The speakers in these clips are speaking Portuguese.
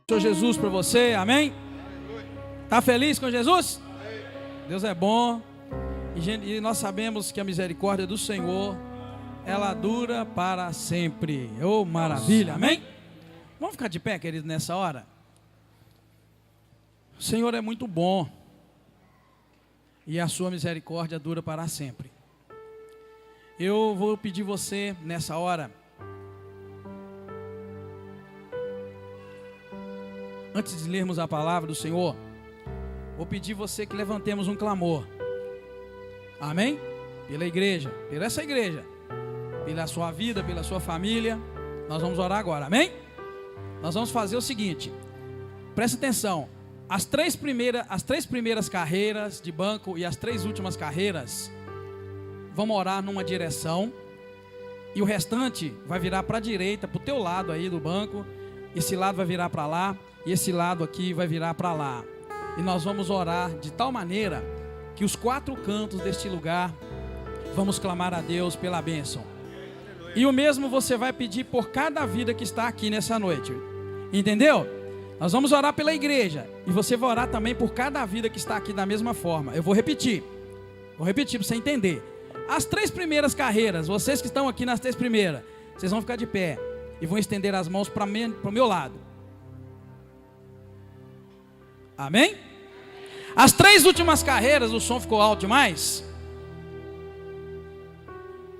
Senhor Jesus para você, amém? Está feliz com Jesus? Deus é bom e nós sabemos que a misericórdia do Senhor, ela dura para sempre. Oh, maravilha, amém? Vamos ficar de pé, querido, nessa hora? O Senhor é muito bom e a sua misericórdia dura para sempre. Eu vou pedir você nessa hora, antes de lermos a palavra do Senhor, vou pedir você que levantemos um clamor, amém? Pela igreja, pela essa igreja, pela sua vida, pela sua família. Nós vamos orar agora, amém? Nós vamos fazer o seguinte, presta atenção, as três primeiras carreiras de banco e as 3 últimas carreiras, vamos orar numa direção, e o restante vai virar para a direita, para o teu lado aí do banco, esse lado vai virar para lá, e esse lado aqui vai virar para lá. E nós vamos orar de tal maneira que os 4 cantos deste lugar vamos clamar a Deus pela bênção. E o mesmo você vai pedir por cada vida que está aqui nessa noite. Entendeu? Nós vamos orar pela igreja e você vai orar também por cada vida que está aqui da mesma forma. Eu vou repetir para você entender. As 3 primeiras carreiras, vocês que estão aqui nas 3 primeiras, vocês vão ficar de pé e vão estender as mãos para o meu lado. Amém? As 3 últimas carreiras, o som ficou alto demais,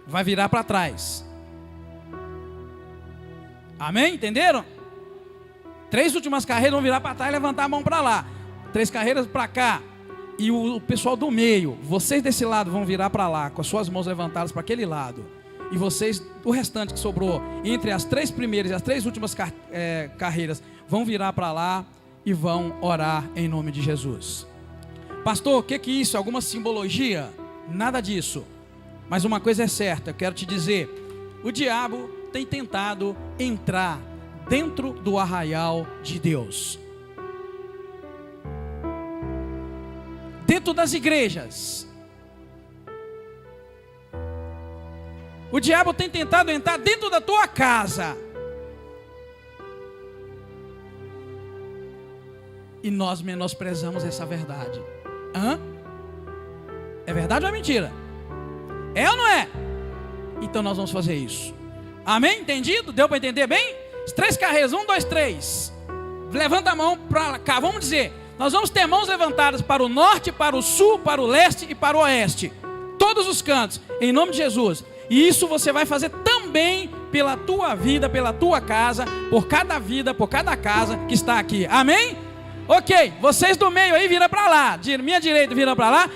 vai virar para trás. Amém? Entenderam? 3 últimas carreiras vão virar para trás e levantar a mão para lá. 3 carreiras para cá. E o pessoal do meio, vocês desse lado vão virar para lá, com as suas mãos levantadas para aquele lado. E vocês, o restante que sobrou, entre as 3 primeiras e as 3 últimas carreiras, vão virar para lá e vão orar em nome de Jesus. Pastor, o que é isso? Alguma simbologia? Nada disso. Mas uma coisa é certa, eu quero te dizer, o diabo tem tentado entrar dentro do arraial de Deus, dentro das igrejas. O diabo tem tentado entrar dentro da tua casa. E nós menosprezamos essa verdade. É verdade ou é mentira? É ou não é? Então nós vamos fazer isso. Amém? Entendido? Deu para entender bem? As 3 carreiras, 1, 2, 3. Levanta a mão para cá, vamos dizer. Nós vamos ter mãos levantadas para o norte, para o sul, para o leste e para o oeste. Todos os cantos, em nome de Jesus. E isso você vai fazer também pela tua vida, pela tua casa, por cada vida, por cada casa que está aqui. Amém? Ok, vocês do meio aí viram para lá, minha direita vira para lá,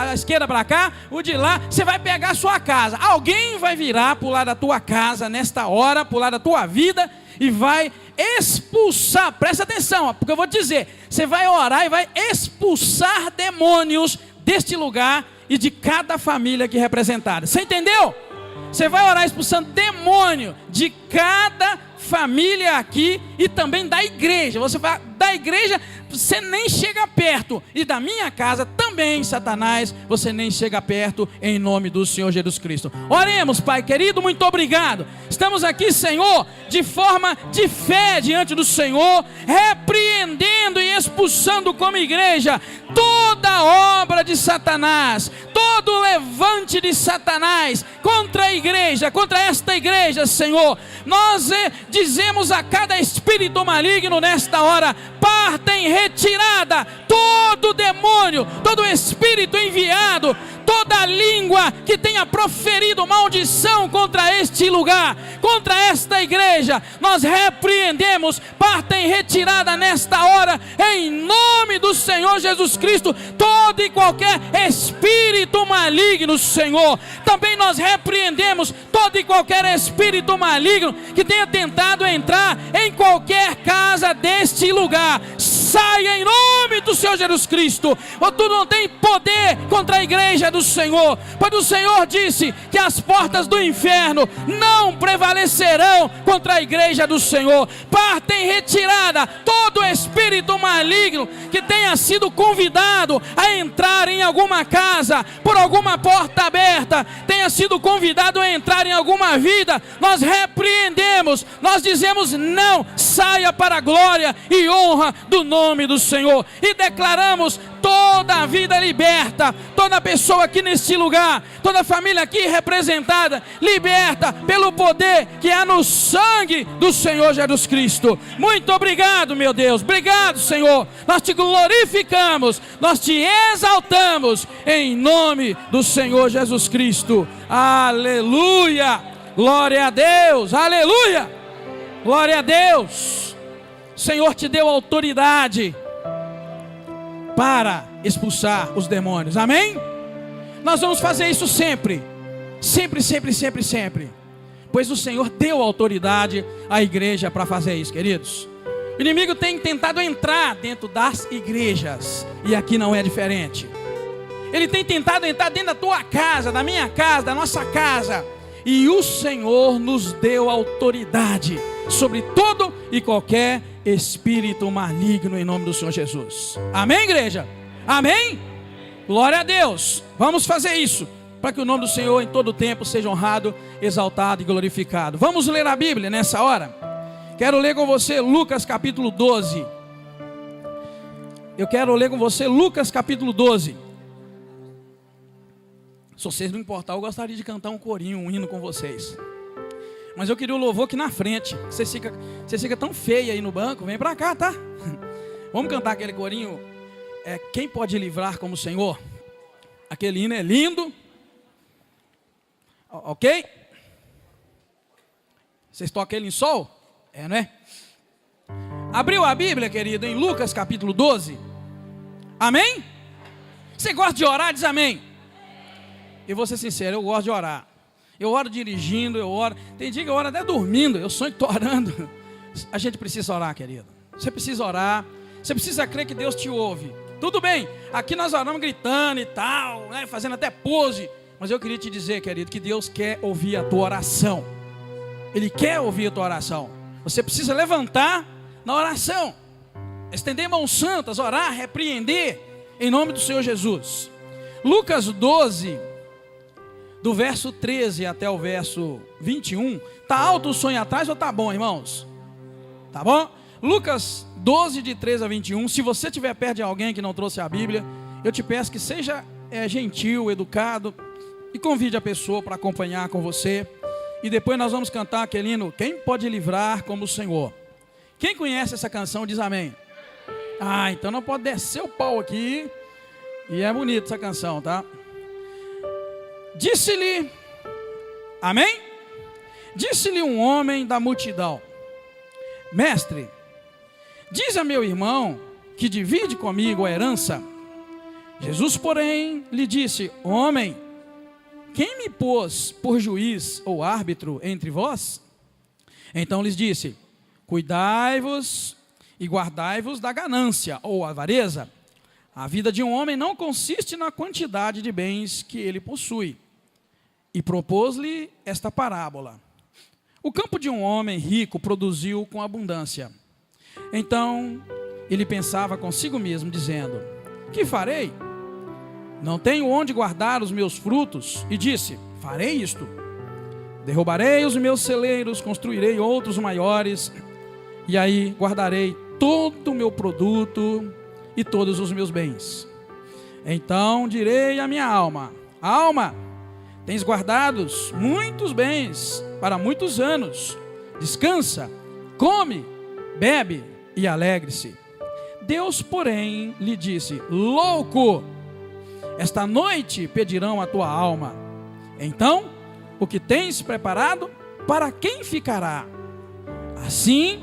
a esquerda para cá, o de lá, você vai pegar a sua casa. Alguém vai virar para o lado da tua casa nesta hora, para o lado da tua vida, e vai expulsar, presta atenção, porque eu vou te dizer, você vai orar e vai expulsar demônios deste lugar e de cada família aqui representada. Você entendeu? Você vai orar expulsando demônio de cada família aqui e também da igreja. Você vai da igreja, você nem chega perto, e da minha casa também, Satanás, você nem chega perto, em nome do Senhor Jesus Cristo. Oremos, Pai querido, muito obrigado. Estamos aqui, Senhor, de forma de fé diante do Senhor, repreendendo e expulsando como igreja toda obra de Satanás, todo levante de Satanás contra a igreja, contra esta igreja, Senhor. Nós dizemos a cada espírito maligno nesta hora: parta em retirada todo demônio, todo espírito enviado, toda língua que tenha proferido maldição contra este lugar, contra esta igreja, nós repreendemos, parta em retirada nesta hora, em nome do Senhor Jesus Cristo, todo e qualquer espírito maligno, Senhor. Também nós repreendemos todo e qualquer espírito maligno que tenha tentado entrar em qualquer casa deste lugar. Saia em nome do Senhor Jesus Cristo. Tu não tem poder contra a igreja do Senhor, pois o Senhor disse que as portas do inferno não prevalecerão contra a igreja do Senhor. Parta em retirada todo espírito maligno que tenha sido convidado a entrar em alguma casa por alguma porta aberta, tenha sido convidado a entrar em alguma vida. Nós repreendemos repreendemos, nós dizemos não, saia para a glória e honra do nome do Senhor. E declaramos toda a vida liberta, toda pessoa aqui neste lugar, toda família aqui representada, liberta pelo poder que há no sangue do Senhor Jesus Cristo. Muito obrigado, meu Deus, obrigado, Senhor. Nós te glorificamos, nós te exaltamos em nome do Senhor Jesus Cristo. Aleluia, glória a Deus, aleluia, glória a Deus. O Senhor te deu autoridade para expulsar os demônios, amém? Nós vamos fazer isso sempre, sempre, sempre, sempre, sempre, pois o Senhor deu autoridade à igreja para fazer isso, queridos. O inimigo tem tentado entrar dentro das igrejas, e aqui não é diferente. Ele tem tentado entrar dentro da tua casa, da minha casa, da nossa casa, e o Senhor nos deu autoridade sobre todo e qualquer espírito maligno em nome do Senhor Jesus. Amém, igreja? Amém? Glória a Deus. Vamos fazer isso para que o nome do Senhor em todo tempo seja honrado, exaltado e glorificado. Vamos ler a Bíblia nessa hora. Quero ler com você Lucas capítulo 12. Eu quero ler com você Lucas capítulo 12. Se vocês não importar, eu gostaria de cantar um corinho, um hino com vocês. Mas eu queria o louvor aqui na frente. Vocês ficam tão feio aí no banco. Vem pra cá, tá? Vamos cantar aquele corinho. Quem pode livrar como o Senhor? Aquele hino é lindo. Ok? Vocês tocam ele em sol? Não é? Abriu a Bíblia, querido, em Lucas capítulo 12. Amém? Você gosta de orar? Diz amém. Eu vou ser sincero, eu gosto de orar. Eu oro dirigindo, eu oro. Tem dia que eu oro até dormindo. Eu sonho que estou orando. A gente precisa orar, querido. Você precisa orar. Você precisa crer que Deus te ouve. Tudo bem, aqui nós oramos gritando e tal, né, fazendo até pose. Mas eu queria te dizer, querido, que Deus quer ouvir a tua oração. Ele quer ouvir a tua oração. Você precisa levantar na oração, estender mãos santas, orar, repreender, em nome do Senhor Jesus. Lucas 12, do verso 13 até o verso 21. Está alto o sonho atrás ou está bom, irmãos? Tá bom? Lucas 12, de 13 a 21. Se você estiver perto de alguém que não trouxe a Bíblia, eu te peço que seja gentil, educado, e convide a pessoa para acompanhar com você. E depois nós vamos cantar aquele hino, quem pode livrar como o Senhor? Quem conhece essa canção diz amém. Então não pode descer o pau aqui. E é bonita essa canção, tá? Disse-lhe, amém? Disse-lhe um homem da multidão: mestre, diz a meu irmão que divide comigo a herança. Jesus, porém, lhe disse: homem, quem me pôs por juiz ou árbitro entre vós? Então lhes disse: cuidai-vos e guardai-vos da ganância ou avareza. A vida de um homem não consiste na quantidade de bens que ele possui. E propôs-lhe esta parábola: o campo de um homem rico produziu com abundância. Então ele pensava consigo mesmo, dizendo: que farei? Não tenho onde guardar os meus frutos. E disse: farei isto: derrubarei os meus celeiros, construirei outros maiores, e aí guardarei todo o meu produto e todos os meus bens. Então direi à minha alma: alma, tens guardados muitos bens para muitos anos. Descansa, come, bebe e alegre-se. Deus, porém, lhe disse: louco, esta noite pedirão a tua alma. Então, o que tens preparado, para quem ficará? Assim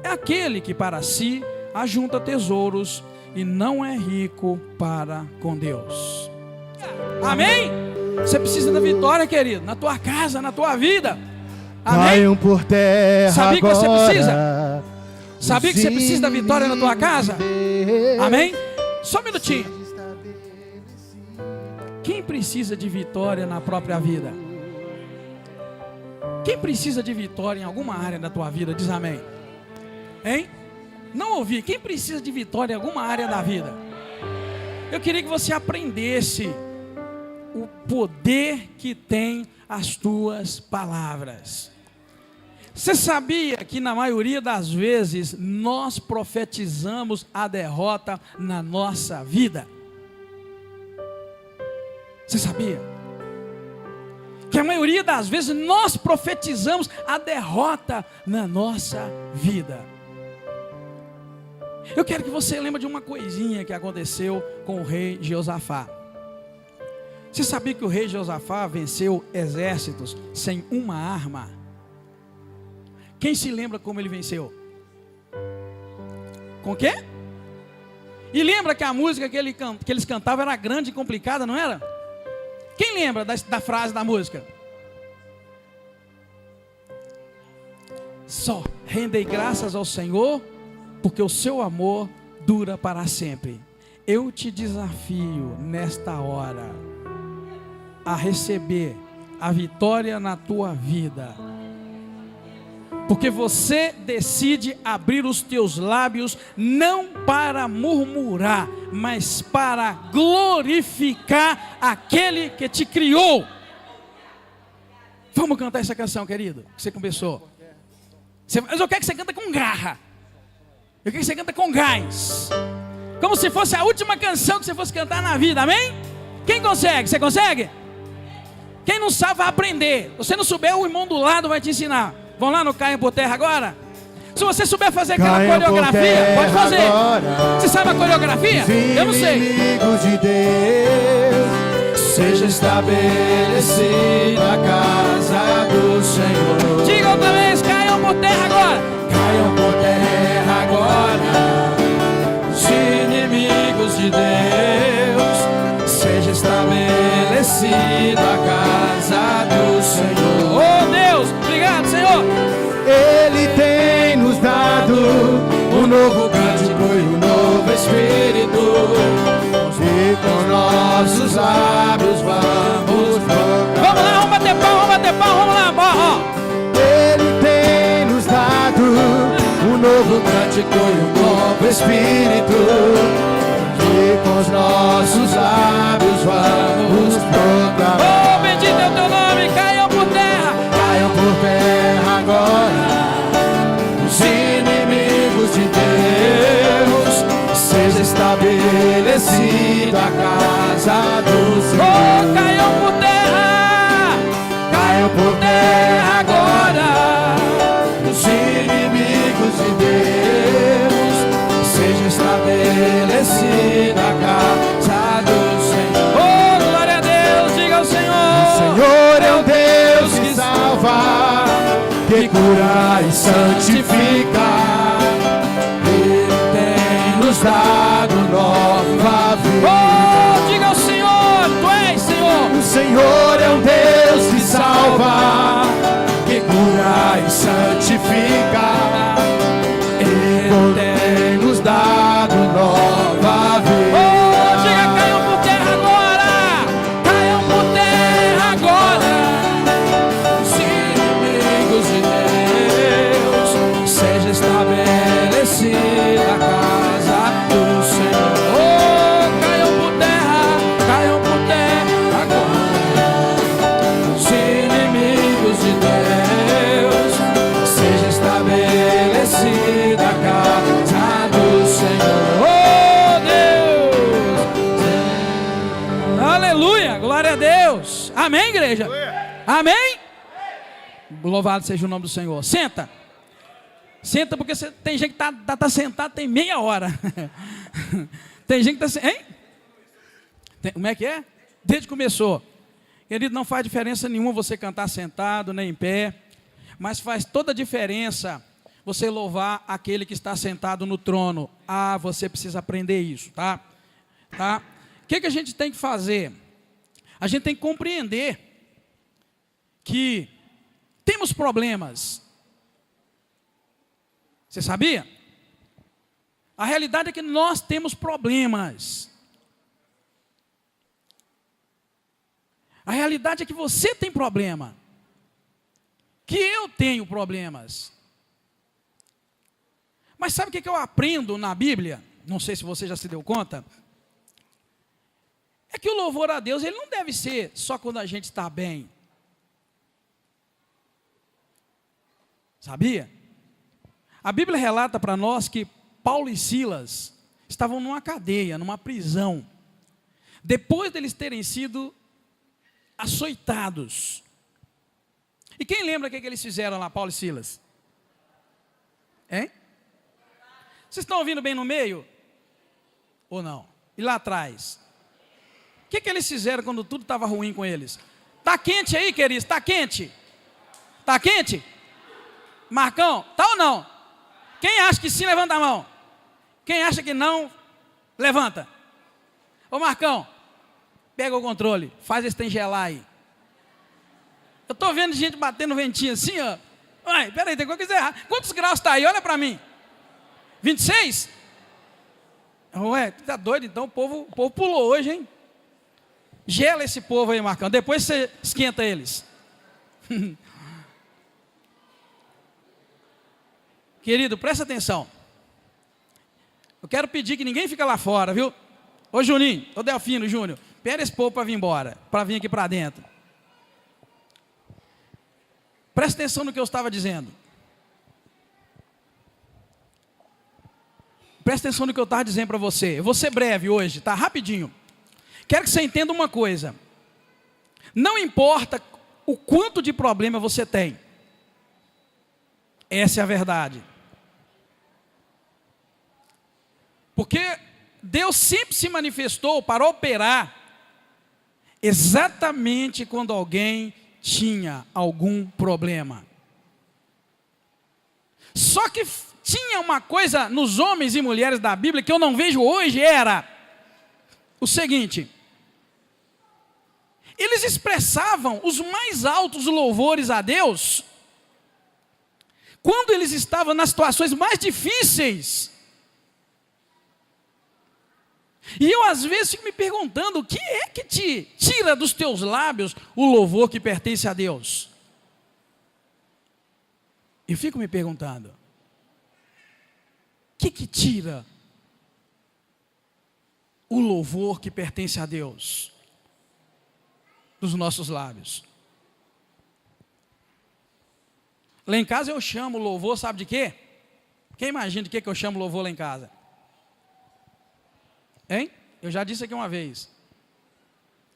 é aquele que para si ajunta tesouros e não é rico para com Deus. Amém? Você precisa da vitória, querido, na tua casa, na tua vida. Amém? Caiam por terra. Sabia que você agora precisa? Sabia que você precisa da vitória na tua casa? Amém? Só um minutinho. Quem precisa de vitória na própria vida? Quem precisa de vitória em alguma área da tua vida? Diz amém. Hein? Não ouvi. Quem precisa de vitória em alguma área da vida? Eu queria que você aprendesse o poder que tem as tuas palavras. Você sabia que na maioria das vezes nós profetizamos a derrota na nossa vida? Você sabia? Que a maioria das vezes nós profetizamos a derrota na nossa vida. Eu quero que você lembre de uma coisinha que aconteceu com o rei Jeosafá. Você sabia que o rei Jeosafá venceu exércitos sem uma arma? Quem se lembra como ele venceu? Com o quê? E lembra que a música que eles cantavam era grande e complicada, não era? Quem lembra da frase da música? Só rendei graças ao Senhor, porque o seu amor dura para sempre. Eu te desafio nesta hora a receber a vitória na tua vida, porque você decide abrir os teus lábios não para murmurar, mas para glorificar aquele que te criou. Vamos cantar essa canção, querido, que você começou. Mas eu quero que você canta com garra. Eu quero que você canta com gás, como se fosse a última canção que você fosse cantar na vida, amém? Quem consegue? Você consegue? Quem não sabe vai aprender. Se você não souber, o irmão do lado vai te ensinar. Vamos lá no Caiam por Terra agora? Se você souber fazer aquela coreografia, pode fazer. Você sabe a coreografia? Eu não sei. Inimigos de Deus, seja estabelecida a casa do Senhor. Diga outra vez, caiam por terra agora. Caiam por terra agora, os inimigos de Deus, seja estabelecida a casa do Senhor. Oh Deus, obrigado Senhor. Ele tem nos dado um novo cântico e um novo espírito, e com nossos lábios vamos proclamar. Vamos lá, vamos bater pau, vamos lá, ó. Ele tem nos dado um novo cântico e um novo espírito, e com os nossos lábios vamos proclamar. Oh, bendito é o teu nome, caiam por terra. Caiam por terra agora os inimigos de Deus, seja estabelecida a casa do Senhor. Oh, caiam por terra. Caiam por terra agora os inimigos de Deus, seja estabelecida a casa do Senhor. Oh, glória a Deus, diga ao Senhor. O Senhor é o Deus que salva, que cura e santifica. Ele tem nos dado nova vida. Oh, diga ao Senhor, tu és Senhor. O Senhor é um Deus que salva, que cura e santifica. Ele tem nos dado nova vida. Oh, diga, caiam por terra agora. Caiam por terra agora. Os inimigos de Deus, seja estabelecida a casa do Senhor. Oh, caiam por terra Agora, os inimigos de Deus, seja estabelecida a casa do Senhor. Oh, Deus. Aleluia, glória a Deus. Amém, igreja? Amém? Louvado seja o nome do Senhor. Senta. Senta, porque tem gente que tá sentado tem meia hora. Tem gente que está... Hein? Como é que é? Desde que começou. Querido, não faz diferença nenhuma você cantar sentado, nem em pé. Mas faz toda a diferença você louvar aquele que está sentado no trono. Ah, você precisa aprender isso, tá? Tá? O que a gente tem que fazer? A gente tem que compreender que temos problemas. Você sabia? A realidade é que nós temos problemas. A realidade é que você tem problema. Que eu tenho problemas. Mas sabe o que eu aprendo na Bíblia? Não sei se você já se deu conta. É que o louvor a Deus, ele não deve ser só quando a gente está bem. Sabia? A Bíblia relata para nós que Paulo e Silas estavam numa cadeia, numa prisão, depois deles terem sido açoitados. E quem lembra o que eles fizeram lá, Paulo e Silas? Hein? Vocês estão ouvindo bem no meio? Ou não? E lá atrás? O que eles fizeram quando tudo estava ruim com eles? Está quente aí, queridos? Está quente? Está quente? Marcão, tá ou não? Quem acha que sim, levanta a mão. Quem acha que não, levanta. Ô Marcão, pega o controle, faz esse trem gelar aí. Eu estou vendo gente batendo ventinho assim, ó. Ai, peraí, tem coisa errada. Quantos graus está aí? Olha para mim. 26? Ué, tá doido? Então o povo pulou hoje, hein? Gela esse povo aí, Marcão. Depois você esquenta eles. Querido, presta atenção. Eu quero pedir que ninguém fique lá fora, viu? Ô Juninho, ô Delfino, Júnior, pega esse povo para vir embora, para vir aqui para dentro. Presta atenção no que eu estava dizendo. Presta atenção no que eu estava dizendo para você. Eu vou ser breve hoje, tá? Rapidinho. Quero que você entenda uma coisa. Não importa o quanto de problema você tem. Essa é a verdade. Porque Deus sempre se manifestou para operar exatamente quando alguém tinha algum problema. Só que tinha uma coisa nos homens e mulheres da Bíblia que eu não vejo hoje, era o seguinte: eles expressavam os mais altos louvores a Deus quando eles estavam nas situações mais difíceis. E eu às vezes fico me perguntando, o que é que te tira dos teus lábios o louvor que pertence a Deus? Eu fico me perguntando, o que tira o louvor que pertence a Deus dos nossos lábios? Lá em casa eu chamo louvor, sabe de quê? Quem imagina de que eu chamo louvor lá em casa? Hein? Eu já disse aqui uma vez.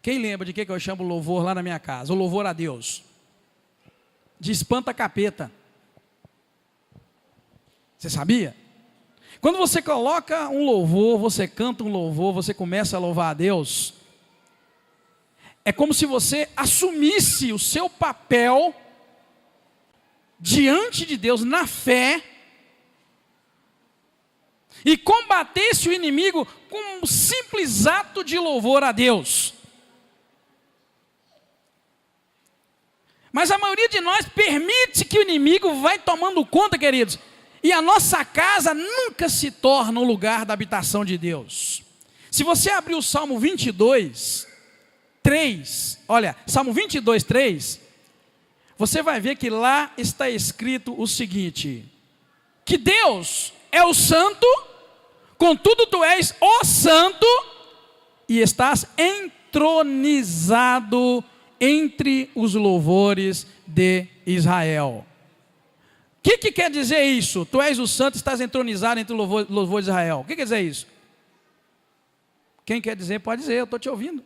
Quem lembra de que eu chamo louvor lá na minha casa? O louvor a Deus. De espanta capeta. Você sabia? Quando você coloca um louvor, você canta um louvor, você começa a louvar a Deus, é como se você assumisse o seu papel diante de Deus na fé e combatesse o inimigo com um simples ato de louvor a Deus. Mas a maioria de nós permite que o inimigo vai tomando conta, queridos, e a nossa casa nunca se torna um lugar da habitação de Deus. Se você abrir o Salmo 22, 3, olha, Salmo 22, 3, você vai ver que lá está escrito o seguinte: que Deus é o santo, contudo tu és o santo, e estás entronizado entre os louvores de Israel. O que quer dizer isso? Tu és o santo, estás entronizado entre os louvores de Israel. O que quer dizer isso? Quem quer dizer, pode dizer, eu estou te ouvindo.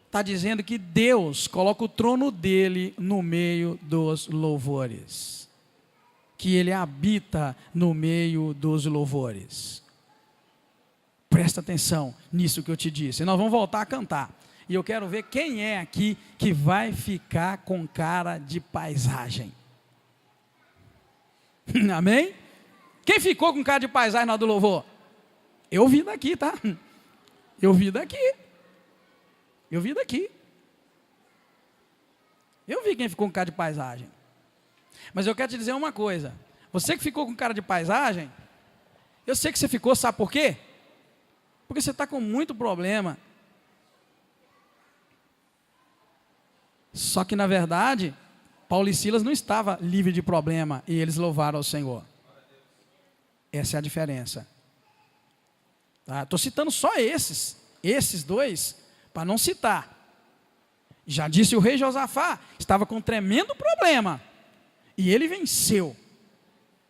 Está dizendo que Deus coloca o trono dele no meio dos louvores. Que ele habita no meio dos louvores. Presta atenção nisso que eu te disse. E nós vamos voltar a cantar. E eu quero ver quem é aqui que vai ficar com cara de paisagem. Amém? Quem ficou com cara de paisagem na hora do louvor? Eu vi daqui, tá? Eu vi daqui. Eu vi daqui. Eu vi quem ficou com cara de paisagem. Mas eu quero te dizer uma coisa. Você que ficou com cara de paisagem, eu sei que você ficou, sabe por quê? Porque você está com muito problema. Só que na verdade, Paulo e Silas não estavam livres de problema e eles louvaram ao Senhor. Essa é a diferença. Estou citando só esses dois, para não citar. Já disse o rei Josafá, estava com um tremendo problema. E ele venceu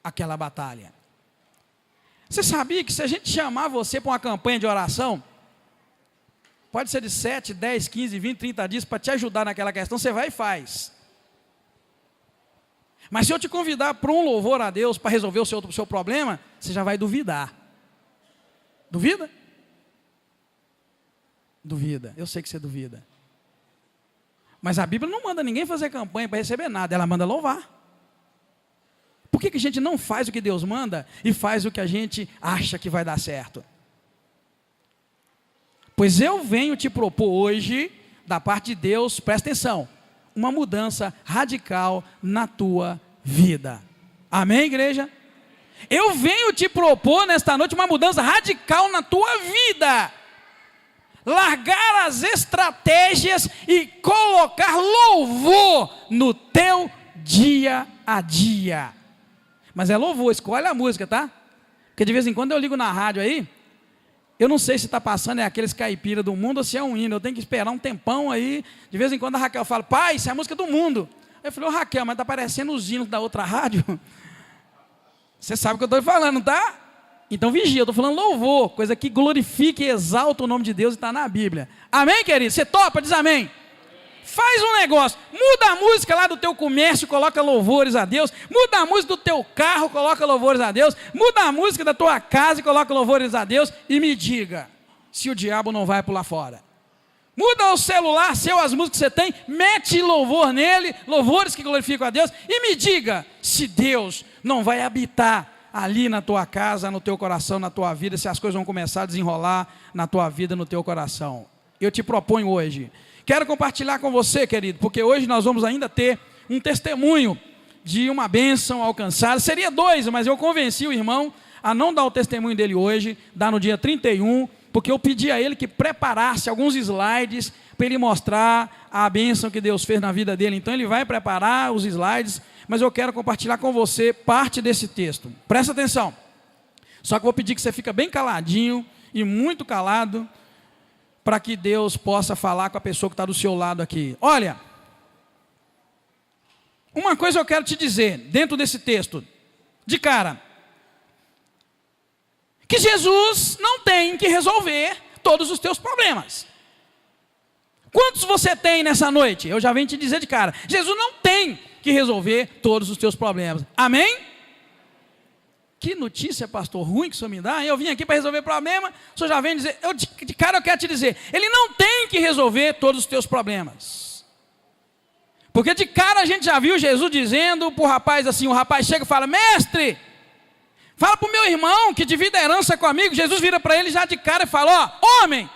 aquela batalha. Você sabia que se a gente chamar você para uma campanha de oração, pode ser de 7, 10, 15, 20, 30 dias para te ajudar naquela questão, você vai e faz. Mas se eu te convidar para um louvor a Deus para resolver o seu problema, você já vai duvidar. Duvida? Duvida, eu sei que você duvida. Mas a Bíblia não manda ninguém fazer campanha para receber nada, ela manda louvar. Por que a gente não faz o que Deus manda e faz o que a gente acha que vai dar certo? Pois eu venho te propor hoje, da parte de Deus, presta atenção, uma mudança radical na tua vida. Amém, igreja? Eu venho te propor nesta noite uma mudança radical na tua vida. Largar as estratégias e colocar louvor no teu dia a dia. Mas é louvor, escolhe a música, tá? Porque de vez em quando eu ligo na rádio aí, eu não sei se está passando é aqueles caipira do mundo ou se é um hino, eu tenho que esperar um tempão aí. De vez em quando a Raquel fala, pai, isso é a música do mundo. Eu falei, ô Raquel, mas está parecendo os hinos da outra rádio. Você sabe o que eu estou falando, tá? Então vigia, eu estou falando louvor, coisa que glorifique e exalta o nome de Deus e está na Bíblia. Amém, querido? Você topa? Diz amém. Faz um negócio, muda a música lá do teu comércio, coloca louvores a Deus. Muda a música do teu carro, coloca louvores a Deus. Muda a música da tua casa e coloca louvores a Deus. E me diga se o diabo não vai pular fora. Muda o celular, as músicas que você tem, mete louvor nele, louvores que glorificam a Deus. E me diga se Deus não vai habitar ali na tua casa, no teu coração, na tua vida, se as coisas vão começar a desenrolar na tua vida, no teu coração. Eu te proponho hoje, quero compartilhar com você, querido, porque hoje nós vamos ainda ter um testemunho de uma bênção alcançada. Seria 2, mas eu convenci o irmão a não dar o testemunho dele hoje, dar no dia 31, porque eu pedi a ele que preparasse alguns slides para ele mostrar a bênção que Deus fez na vida dele. Então ele vai preparar os slides, mas eu quero compartilhar com você parte desse texto. Presta atenção. Só que eu vou pedir que você fique bem caladinho e muito calado, para que Deus possa falar com a pessoa que está do seu lado aqui. Olha, uma coisa eu quero te dizer, dentro desse texto, de cara, que Jesus não tem que resolver todos os teus problemas. Quantos você tem nessa noite? Eu já venho te dizer de cara, Jesus não tem que resolver todos os teus problemas. Amém? Que notícia, pastor, ruim que o senhor me dá. Eu vim aqui para resolver problema, o senhor já vem dizer, de cara eu quero te dizer, ele não tem que resolver todos os teus problemas. Porque de cara a gente já viu Jesus dizendo para o rapaz assim, o rapaz chega e fala, mestre, fala para o meu irmão que divida a herança comigo. Jesus vira para ele já de cara e fala, ó, homem,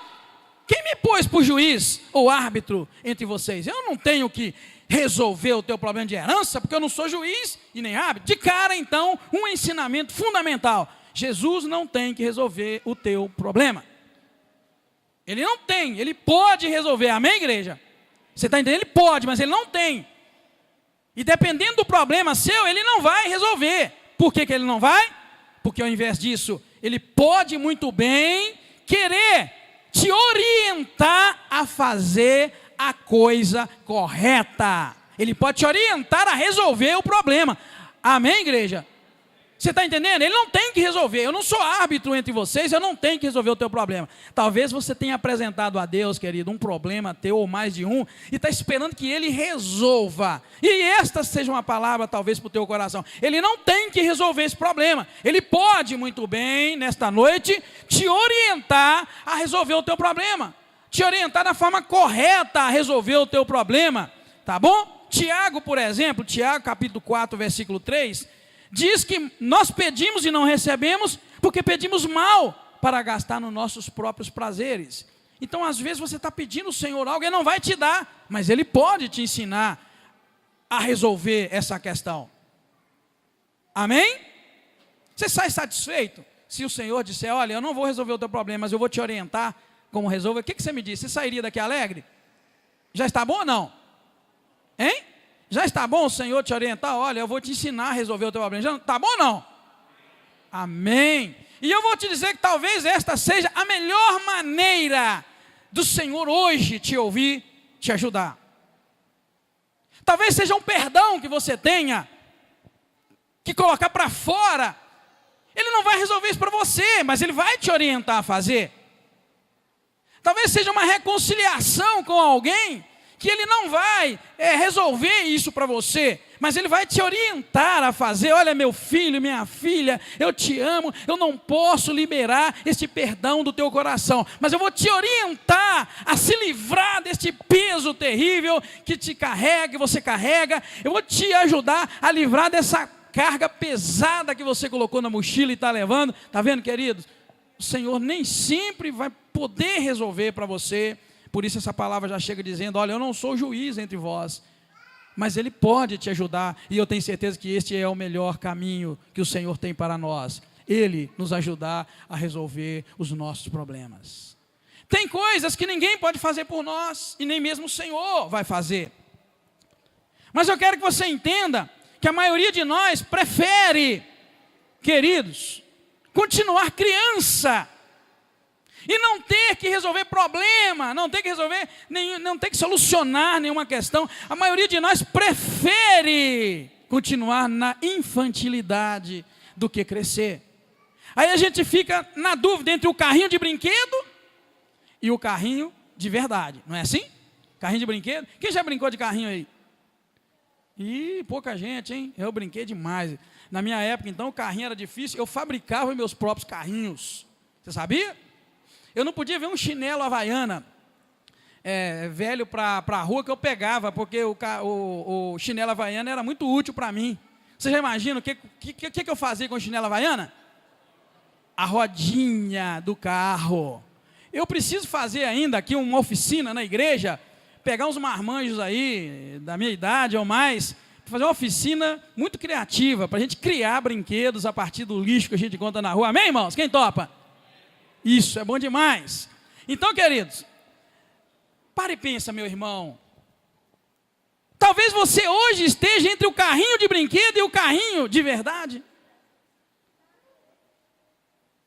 quem me pôs por juiz ou árbitro entre vocês? Eu não tenho que resolver o teu problema de herança, porque eu não sou juiz e nem árbitro. De cara, então, um ensinamento fundamental. Jesus não tem que resolver o teu problema. Ele não tem, ele pode resolver. Amém, igreja? Você está entendendo? Ele pode, mas ele não tem. E dependendo do problema seu, ele não vai resolver. Por que ele não vai? Porque ao invés disso, ele pode muito bem querer te orientar a fazer a coisa correta. Ele pode te orientar a resolver o problema. Amém, igreja? Você está entendendo? Ele não tem que resolver. Eu não sou árbitro entre vocês, eu não tenho que resolver o teu problema. Talvez você tenha apresentado a Deus, querido, um problema teu ou mais de um, e está esperando que Ele resolva. E esta seja uma palavra talvez para o teu coração. Ele não tem que resolver esse problema. Ele pode muito bem, nesta noite, te orientar a resolver o teu problema. Te orientar da forma correta a resolver o teu problema. Tá bom? Tiago, por exemplo, Tiago capítulo 4, versículo 3, diz que nós pedimos e não recebemos porque pedimos mal para gastar nos nossos próprios prazeres. Então, às vezes, você está pedindo ao Senhor algo, Ele não vai te dar, mas Ele pode te ensinar a resolver essa questão. Amém? Você sai satisfeito? Se o Senhor disser, olha, eu não vou resolver o teu problema, mas eu vou te orientar como resolver, o que você me diz? Você sairia daqui alegre? Já está bom ou não? Hein? Já está bom o Senhor te orientar? Olha, eu vou te ensinar a resolver o teu problema. Já está bom ou não? Amém. E eu vou te dizer que talvez esta seja a melhor maneira do Senhor hoje te ouvir, te ajudar. Talvez seja um perdão que você tenha que colocar para fora. Ele não vai resolver isso para você, mas ele vai te orientar a fazer. Talvez seja uma reconciliação com alguém, que ele não vai resolver isso para você, mas ele vai te orientar a fazer. Olha, meu filho, minha filha, eu te amo, eu não posso liberar este perdão do teu coração, mas eu vou te orientar a se livrar deste peso terrível que te carrega, que você carrega. Eu vou te ajudar a livrar dessa carga pesada que você colocou na mochila e está levando. Está vendo, queridos? O Senhor nem sempre vai poder resolver para você. Por isso essa palavra já chega dizendo: olha, eu não sou juiz entre vós, mas Ele pode te ajudar, e eu tenho certeza que este é o melhor caminho que o Senhor tem para nós, Ele nos ajudar a resolver os nossos problemas. Tem coisas que ninguém pode fazer por nós, e nem mesmo o Senhor vai fazer, mas eu quero que você entenda que a maioria de nós prefere, queridos, continuar criança, e não ter que resolver problema, não ter que solucionar nenhuma questão. A maioria de nós prefere continuar na infantilidade do que crescer. Aí a gente fica na dúvida entre o carrinho de brinquedo e o carrinho de verdade, não é assim? Carrinho de brinquedo. Quem já brincou de carrinho aí? Ih, pouca gente, hein? Eu brinquei demais. Na minha época, então, o carrinho era difícil, eu fabricava meus próprios carrinhos. Você sabia? Eu não podia ver um chinelo havaiana velho para a rua que eu pegava, porque o chinelo havaiana era muito útil para mim. Você já imagina o que eu fazia com o chinelo havaiana? A rodinha do carro. Eu preciso fazer ainda aqui uma oficina na igreja, pegar uns marmanjos aí, da minha idade ou mais, fazer uma oficina muito criativa, para a gente criar brinquedos a partir do lixo que a gente encontra na rua. Amém, irmãos? Quem topa? Isso, é bom demais. Então, queridos, pare e pensa, meu irmão. Talvez você hoje esteja entre o carrinho de brinquedo e o carrinho de verdade.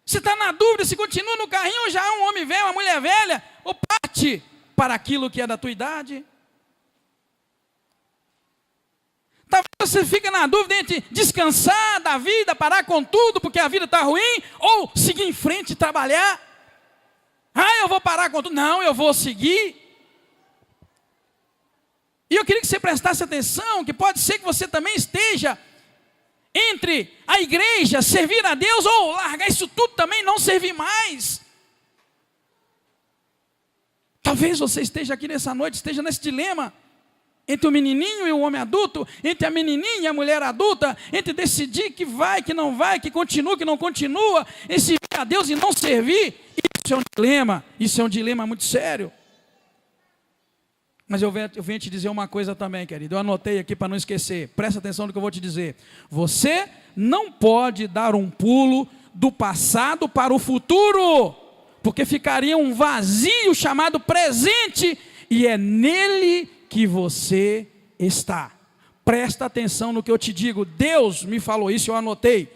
Você está na dúvida se continua no carrinho ou já é um homem velho, uma mulher velha, ou parte para aquilo que é da tua idade. Talvez você fique na dúvida entre descansar da vida, parar com tudo porque a vida está ruim, ou seguir em frente e trabalhar. Ah, eu vou parar com tudo. Não, eu vou seguir. E eu queria que você prestasse atenção, que pode ser que você também esteja entre a igreja, servir a Deus, ou largar isso tudo também, não servir mais. Talvez você esteja aqui nessa noite, esteja nesse dilema, entre o menininho e o homem adulto, entre a menininha e a mulher adulta, entre decidir que vai, que não vai, que continua, que não continua, em servir a Deus e não servir. Isso é um dilema muito sério. Mas eu venho te dizer uma coisa também, querido, eu anotei aqui para não esquecer, presta atenção no que eu vou te dizer. Você não pode dar um pulo do passado para o futuro, porque ficaria um vazio chamado presente, e é nele que você está. Presta atenção no que eu te digo. Deus me falou isso, eu anotei.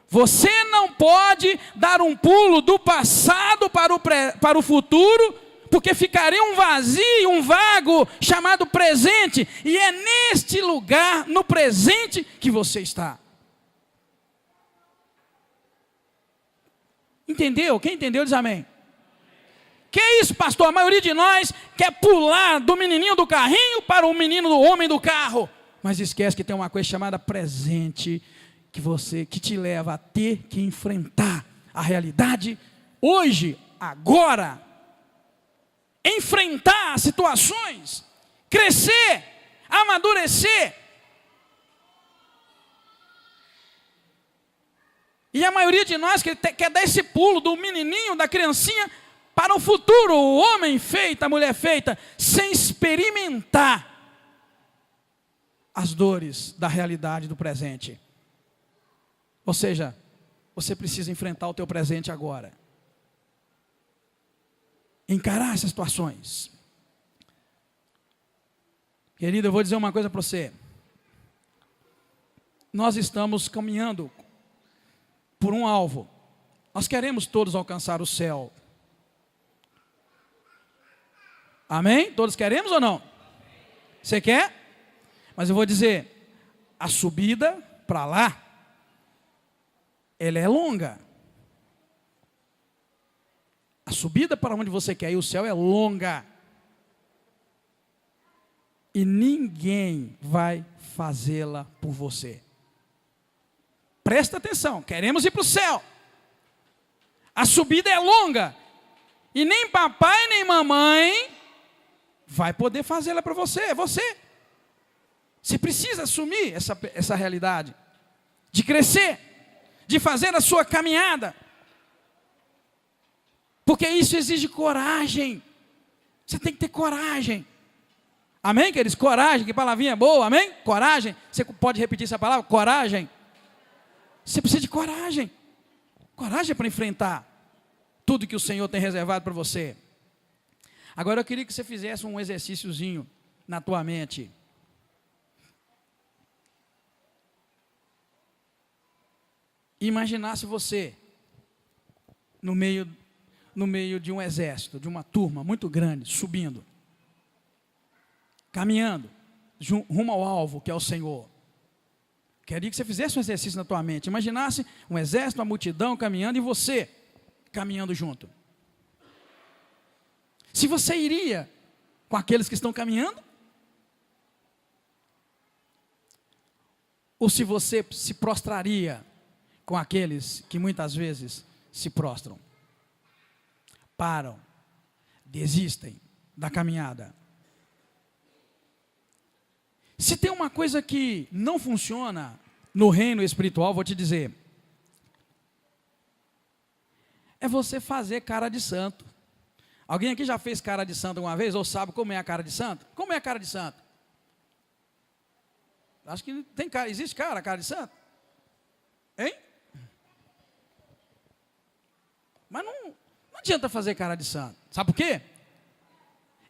Você não pode dar um pulo do passado para o futuro, porque ficaria um vazio, um vago chamado presente, e é neste lugar, no presente, que você está. Entendeu? Quem entendeu diz amém. Que é isso, pastor? A maioria de nós quer pular do menininho do carrinho para o menino do homem do carro, mas esquece que tem uma coisa chamada presente, que te leva a ter que enfrentar a realidade hoje, agora, enfrentar situações, crescer, amadurecer. E a maioria de nós quer dar esse pulo do menininho, da criancinha, para o futuro, o homem feito, a mulher feita, sem experimentar as dores da realidade do presente. Ou seja, você precisa enfrentar o teu presente agora. Encarar essas situações. Querido, eu vou dizer uma coisa para você. Nós estamos caminhando por um alvo. Nós queremos todos alcançar o céu. Amém? Todos queremos ou não? Você quer? Mas eu vou dizer, a subida para lá ela é longa. A subida para onde você quer ir, o céu é longa. E ninguém vai fazê-la por você. Presta atenção, queremos ir para o céu. A subida é longa. E nem papai nem mamãe vai poder fazê-la para você, é você. Você precisa assumir essa realidade. De crescer, de fazer a sua caminhada. Porque isso exige coragem. Você tem que ter coragem. Amém, queridos? Coragem, que palavrinha boa, amém? Coragem. Você pode repetir essa palavra? Coragem. Você precisa de coragem. Coragem para enfrentar tudo que o Senhor tem reservado para você. Agora eu queria que você fizesse um exercíciozinho na tua mente. Imaginasse você no meio de um exército, de uma turma muito grande, subindo, caminhando, rumo ao alvo, que é o Senhor. Queria que você fizesse um exercício na tua mente. Imaginasse um exército, uma multidão caminhando e você caminhando junto. Se você iria com aqueles que estão caminhando, ou se você se prostraria com aqueles que muitas vezes se prostram, param, desistem da caminhada. Se tem uma coisa que não funciona no reino espiritual, vou te dizer, é você fazer cara de santo. Alguém aqui já fez cara de santo uma vez, ou sabe como é a cara de santo? Como é a cara de santo? Acho que tem cara, existe cara de santo? Hein? Mas não adianta fazer cara de santo. Sabe por quê?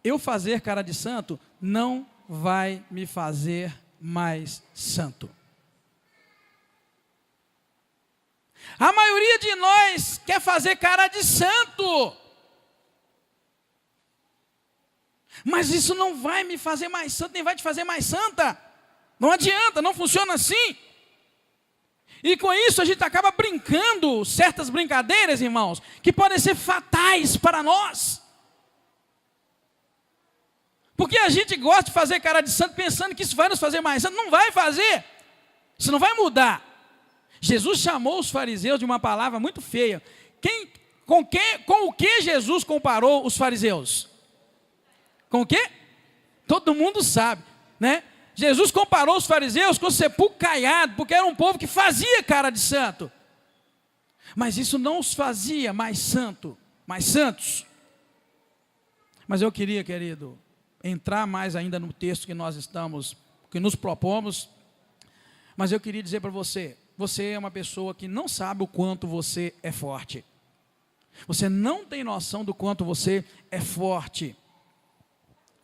Eu fazer cara de santo não vai me fazer mais santo. A maioria de nós quer fazer cara de santo. Mas isso não vai me fazer mais santo, nem vai te fazer mais santa. Não adianta, não funciona assim. E com isso a gente acaba brincando certas brincadeiras, irmãos, que podem ser fatais para nós. Porque a gente gosta de fazer cara de santo pensando que isso vai nos fazer mais santo. Não vai fazer. Isso não vai mudar. Jesus chamou os fariseus de uma palavra muito feia. Com o que Jesus comparou os fariseus? Com o quê? Todo mundo sabe, né? Jesus comparou os fariseus com sepulcro caiado, porque era um povo que fazia cara de santo. Mas isso não os fazia mais santos. Mas eu queria, querido, entrar mais ainda no texto que nos propomos. Mas eu queria dizer para você, você é uma pessoa que não sabe o quanto você é forte. Você não tem noção do quanto você é forte.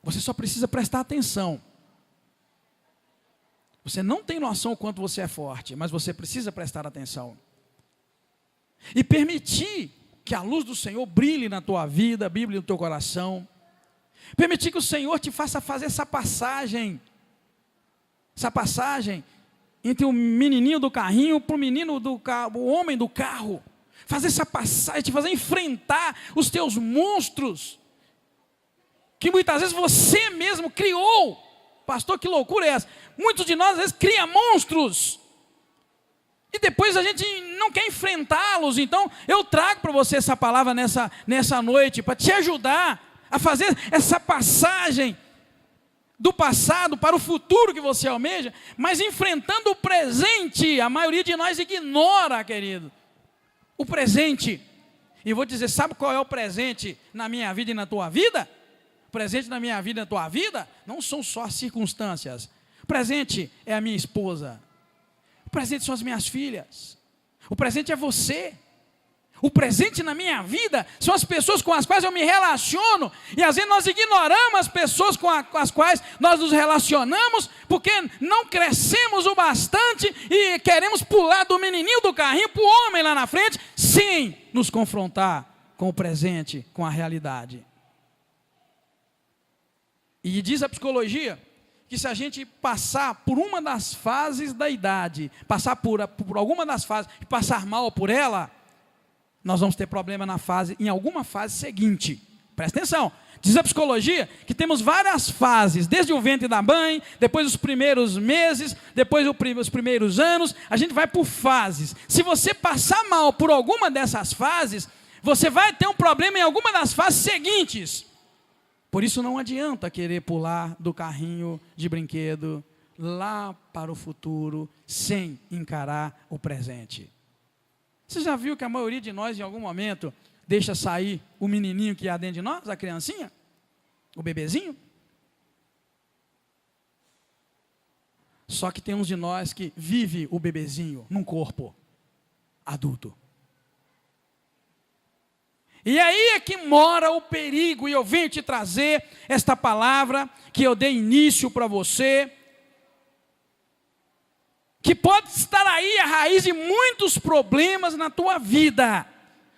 Você só precisa prestar atenção. Você não tem noção do quanto você é forte, mas você precisa prestar atenção. E permitir que a luz do Senhor brilhe na tua vida, brilhe no teu coração. Permitir que o Senhor te faça fazer essa passagem entre o menininho do carrinho para o menino do carro, o homem do carro. Fazer essa passagem, te fazer enfrentar os teus monstros, que muitas vezes você mesmo criou. Pastor, que loucura é essa? Muitos de nós às vezes criam monstros, e depois a gente não quer enfrentá-los. Então eu trago para você essa palavra nessa noite, para te ajudar a fazer essa passagem do passado para o futuro que você almeja, mas enfrentando o presente. A maioria de nós ignora, querido, o presente. E vou dizer, sabe qual é o presente na minha vida e na tua vida? O presente na minha vida e na tua vida não são só as circunstâncias. O presente é a minha esposa. O presente são as minhas filhas. O presente é você. O presente na minha vida são as pessoas com as quais eu me relaciono. E às vezes nós ignoramos as pessoas com as quais nós nos relacionamos, porque não crescemos o bastante e queremos pular do menininho do carrinho para o homem lá na frente, sem nos confrontar com o presente, com a realidade. E diz a psicologia que se a gente passar por uma das fases da idade, passar por alguma das fases e passar mal por ela, nós vamos ter problema em alguma fase seguinte. Presta atenção. Diz a psicologia que temos várias fases, desde o ventre da mãe, depois os primeiros meses, depois os primeiros anos, a gente vai por fases. Se você passar mal por alguma dessas fases, você vai ter um problema em alguma das fases seguintes. Por isso não adianta querer pular do carrinho de brinquedo lá para o futuro, sem encarar o presente. Você já viu que a maioria de nós, em algum momento, deixa sair o menininho que há dentro de nós, a criancinha? O bebezinho? Só que tem uns de nós que vive o bebezinho num corpo adulto. E aí é que mora o perigo, e eu venho te trazer esta palavra que eu dei início para você, que pode estar aí a raiz de muitos problemas na tua vida.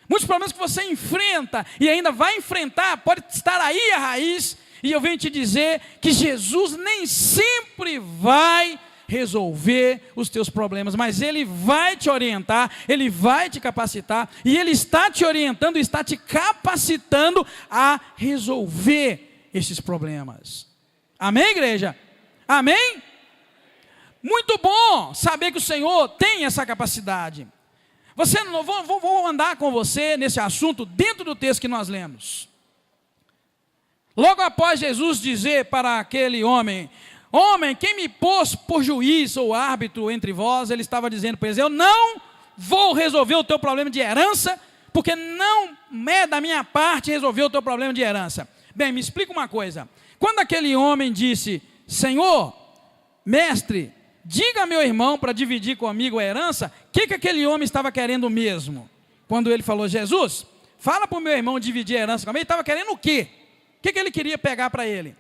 Muitos problemas que você enfrenta e ainda vai enfrentar, pode estar aí a raiz. E eu venho te dizer que Jesus nem sempre vai resolver os teus problemas, mas Ele vai te orientar, Ele vai te capacitar, e Ele está te orientando, está te capacitando a resolver esses problemas. Amém, igreja? Amém? Muito bom saber que o Senhor tem essa capacidade. Vou andar com você nesse assunto dentro do texto que nós lemos. Logo após Jesus dizer para aquele homem: homem, quem me pôs por juiz ou árbitro entre vós? Ele estava dizendo para eles: eu não vou resolver o teu problema de herança, porque não é da minha parte resolver o teu problema de herança. Bem, me explica uma coisa. Quando aquele homem disse: Senhor, mestre, diga a meu irmão para dividir comigo a herança, o que aquele homem estava querendo mesmo? Quando ele falou: Jesus, fala para o meu irmão dividir a herança comigo, ele estava querendo o quê? O que ele queria pegar para ele?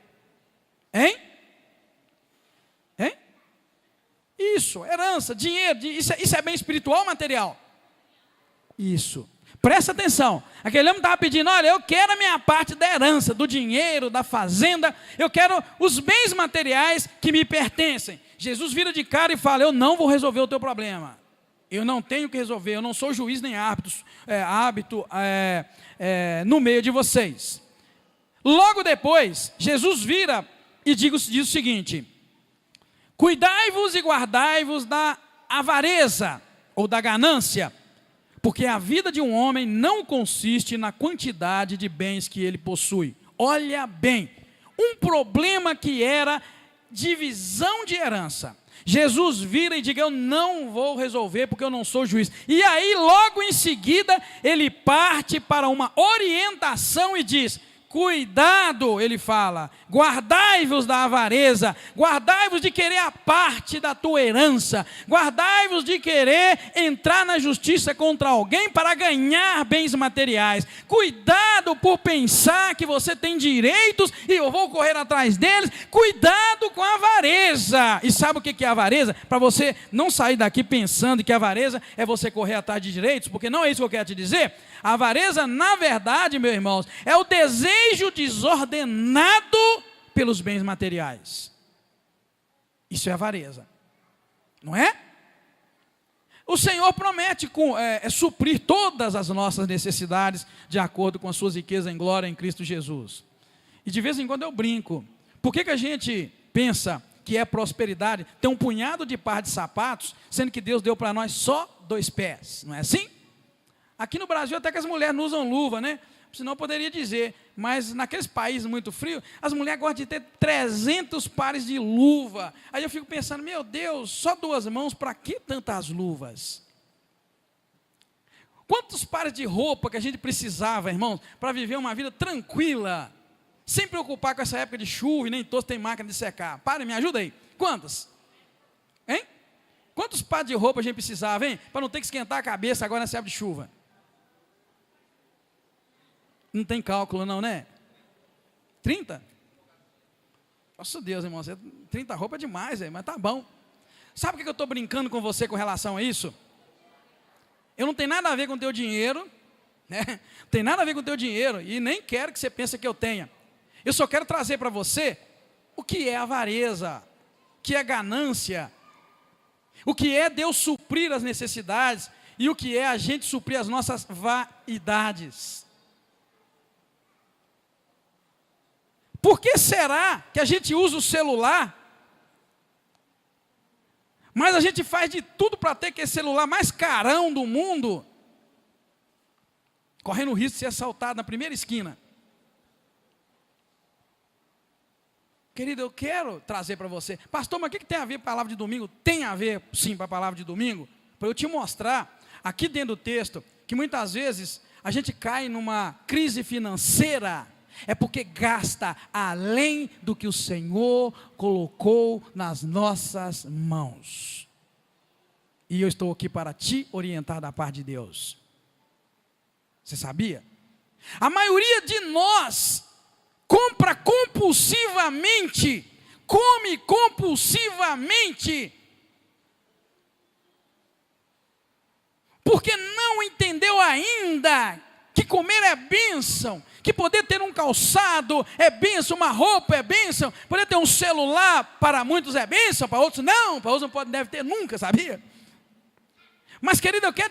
Hein? Isso, herança, dinheiro, isso é bem espiritual ou material? Isso. Presta atenção. Aquele homem estava pedindo: olha, eu quero a minha parte da herança, do dinheiro, da fazenda, eu quero os bens materiais que me pertencem. Jesus vira de cara e fala: eu não vou resolver o teu problema. Eu não tenho que resolver, eu não sou juiz nem árbitro no meio de vocês. Logo depois, Jesus vira e diz o seguinte: cuidai-vos e guardai-vos da avareza ou da ganância, porque a vida de um homem não consiste na quantidade de bens que ele possui. Olha bem, um problema que era divisão de herança. Jesus vira e diz: eu não vou resolver porque eu não sou juiz. E aí logo em seguida ele parte para uma orientação e diz: cuidado, ele fala, guardai-vos da avareza, guardai-vos de querer a parte da tua herança, guardai-vos de querer entrar na justiça contra alguém para ganhar bens materiais. Cuidado por pensar que você tem direitos e eu vou correr atrás deles. Cuidado com a avareza. E sabe o que é avareza? Para você não sair daqui pensando que a avareza é você correr atrás de direitos, porque não é isso que eu quero te dizer. A avareza, na verdade, meus irmãos, é o desejo desordenado pelos bens materiais. Isso é avareza, não é? O Senhor promete suprir todas as nossas necessidades de acordo com as suas riquezas em glória em Cristo Jesus. E de vez em quando eu brinco. Por que a gente pensa que é prosperidade ter um punhado de par de sapatos, sendo que Deus deu para nós só 2 pés? Não é assim? Aqui no Brasil até que as mulheres não usam luva, né? Senão eu poderia dizer, mas naqueles países muito frios, as mulheres gostam de ter 300 pares de luva. Aí eu fico pensando: meu Deus, só 2 mãos, para que tantas luvas? Quantos pares de roupa que a gente precisava, irmãos, para viver uma vida tranquila, sem preocupar com essa época de chuva e nem todos têm máquina de secar? Me ajuda aí. Quantas? Hein? Quantos pares de roupa a gente precisava, hein? Para não ter que esquentar a cabeça agora nessa época de chuva. Não tem cálculo não, né? 30? Nossa Deus, irmão, 30 roupas é demais, mas tá bom. Sabe o que eu estou brincando com você com relação a isso? Eu não tenho nada a ver com o teu dinheiro, né? Não tem nada a ver com o teu dinheiro, e nem quero que você pense que eu tenha. Eu só quero trazer para você o que é avareza, o que é ganância, o que é Deus suprir as necessidades e o que é a gente suprir as nossas vaidades. Por que será que a gente usa o celular, mas a gente faz de tudo para ter aquele celular mais carão do mundo, correndo o risco de ser assaltado na primeira esquina? Querido, eu quero trazer para você, pastor, mas o que tem a ver com a palavra de domingo? Tem a ver, sim, com a palavra de domingo, para eu te mostrar, aqui dentro do texto, que muitas vezes a gente cai numa crise financeira, é porque gasta além do que o Senhor colocou nas nossas mãos. E eu estou aqui para te orientar da parte de Deus. Você sabia? A maioria de nós compra compulsivamente, come compulsivamente, porque não entendeu ainda que comer é bênção, que poder ter um calçado é bênção, uma roupa é bênção, poder ter um celular para muitos é bênção, para outros não, para outros não deve ter nunca, sabia? Mas, querido, eu quero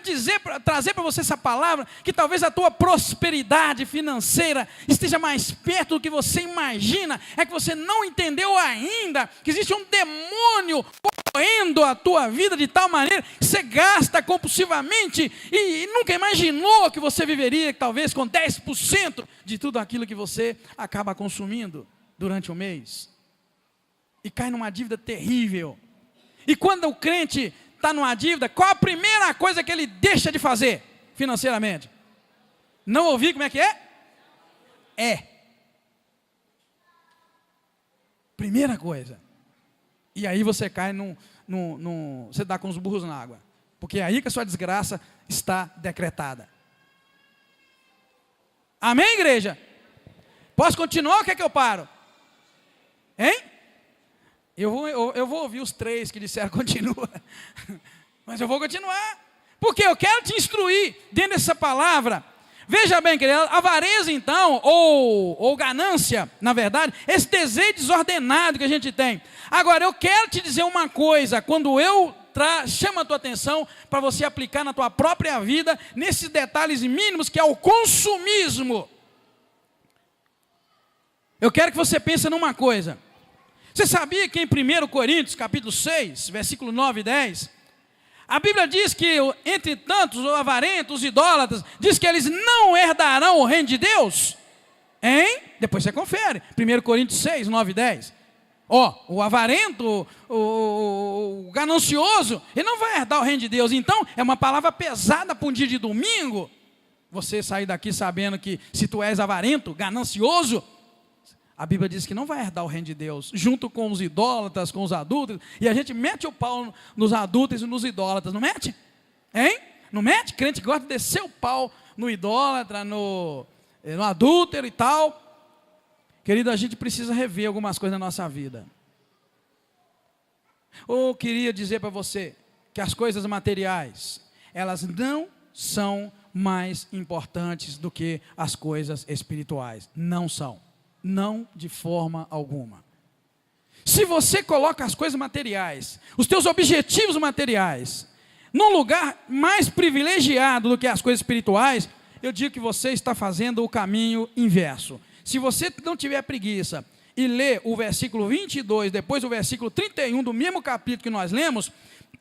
trazer para você essa palavra, que talvez a tua prosperidade financeira esteja mais perto do que você imagina, é que você não entendeu ainda que existe um demônio corroendo a tua vida de tal maneira que você gasta compulsivamente e nunca imaginou que você viveria talvez com 10% de tudo aquilo que você acaba consumindo durante o mês. E cai numa dívida terrível. E quando o crente está numa dívida, qual a primeira coisa que ele deixa de fazer financeiramente? Não ouvi como é que é? Primeira coisa. E aí você cai você dá com os burros na água. Porque é aí que a sua desgraça está decretada. Amém, igreja? Posso continuar ou quer que eu paro? Hein? Eu vou ouvir os 3 que disseram continua. Mas eu vou continuar. Porque eu quero te instruir dentro dessa palavra. Veja bem, querido, avareza então, ou ganância, na verdade, esse desejo desordenado que a gente tem. Agora, eu quero te dizer uma coisa, quando eu chamo a tua atenção para você aplicar na tua própria vida, nesses detalhes mínimos que é o consumismo. Eu quero que você pense numa coisa. Você sabia que em 1 Coríntios, capítulo 6, versículo 9 e 10, a Bíblia diz que, entre tantos, os avarentos, os idólatras, diz que eles não herdarão o reino de Deus? Hein? Depois você confere. 1 Coríntios 6, 9 e 10. O avarento, o ganancioso, ele não vai herdar o reino de Deus. Então, é uma palavra pesada para um dia de domingo. Você sair daqui sabendo que se tu és avarento, ganancioso, a Bíblia diz que não vai herdar o reino de Deus, junto com os idólatras, com os adúlteros, e a gente mete o pau nos adúlteros e nos idólatras, não mete? Hein? Não mete? Crente gosta de descer o pau no idólatra, no adúltero e tal. Querido, a gente precisa rever algumas coisas na nossa vida. Eu queria dizer para você que as coisas materiais, elas não são mais importantes do que as coisas espirituais. Não são. Não de forma alguma. Se você coloca as coisas materiais, os teus objetivos materiais, num lugar mais privilegiado do que as coisas espirituais, eu digo que você está fazendo o caminho inverso. Se você não tiver preguiça e ler o versículo 22, depois o versículo 31 do mesmo capítulo que nós lemos,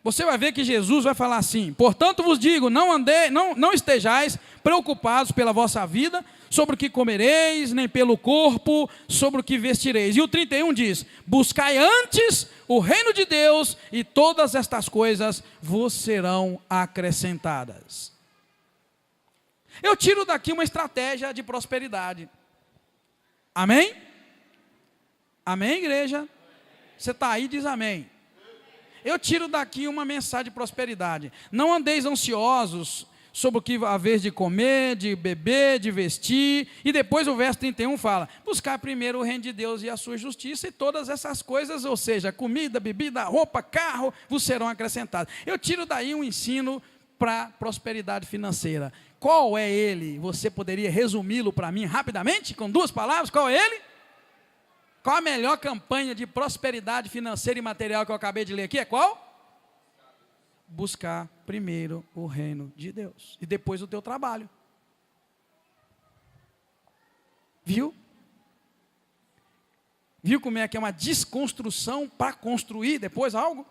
você vai ver que Jesus vai falar assim: portanto vos digo, não estejais preocupados pela vossa vida, sobre o que comereis, nem pelo corpo, sobre o que vestireis. E o 31 diz: buscai antes o reino de Deus, e todas estas coisas vos serão acrescentadas. Eu tiro daqui uma estratégia de prosperidade. Amém? Amém, igreja? Você está aí, diz amém. Eu tiro daqui uma mensagem de prosperidade. Não andeis ansiosos sobre o que haver de comer, de beber, de vestir. E depois o verso 31 fala: buscar primeiro o reino de Deus e a sua justiça, e todas essas coisas, ou seja, comida, bebida, roupa, carro, vos serão acrescentadas. Eu tiro daí um ensino para prosperidade financeira. Qual é ele? Você poderia resumi-lo para mim rapidamente, com 2 palavras? Qual é ele? Qual a melhor campanha de prosperidade financeira e material que eu acabei de ler aqui? É qual? Buscar primeiro o reino de Deus e depois o teu trabalho. Viu? Viu como é que é uma desconstrução para construir depois algo?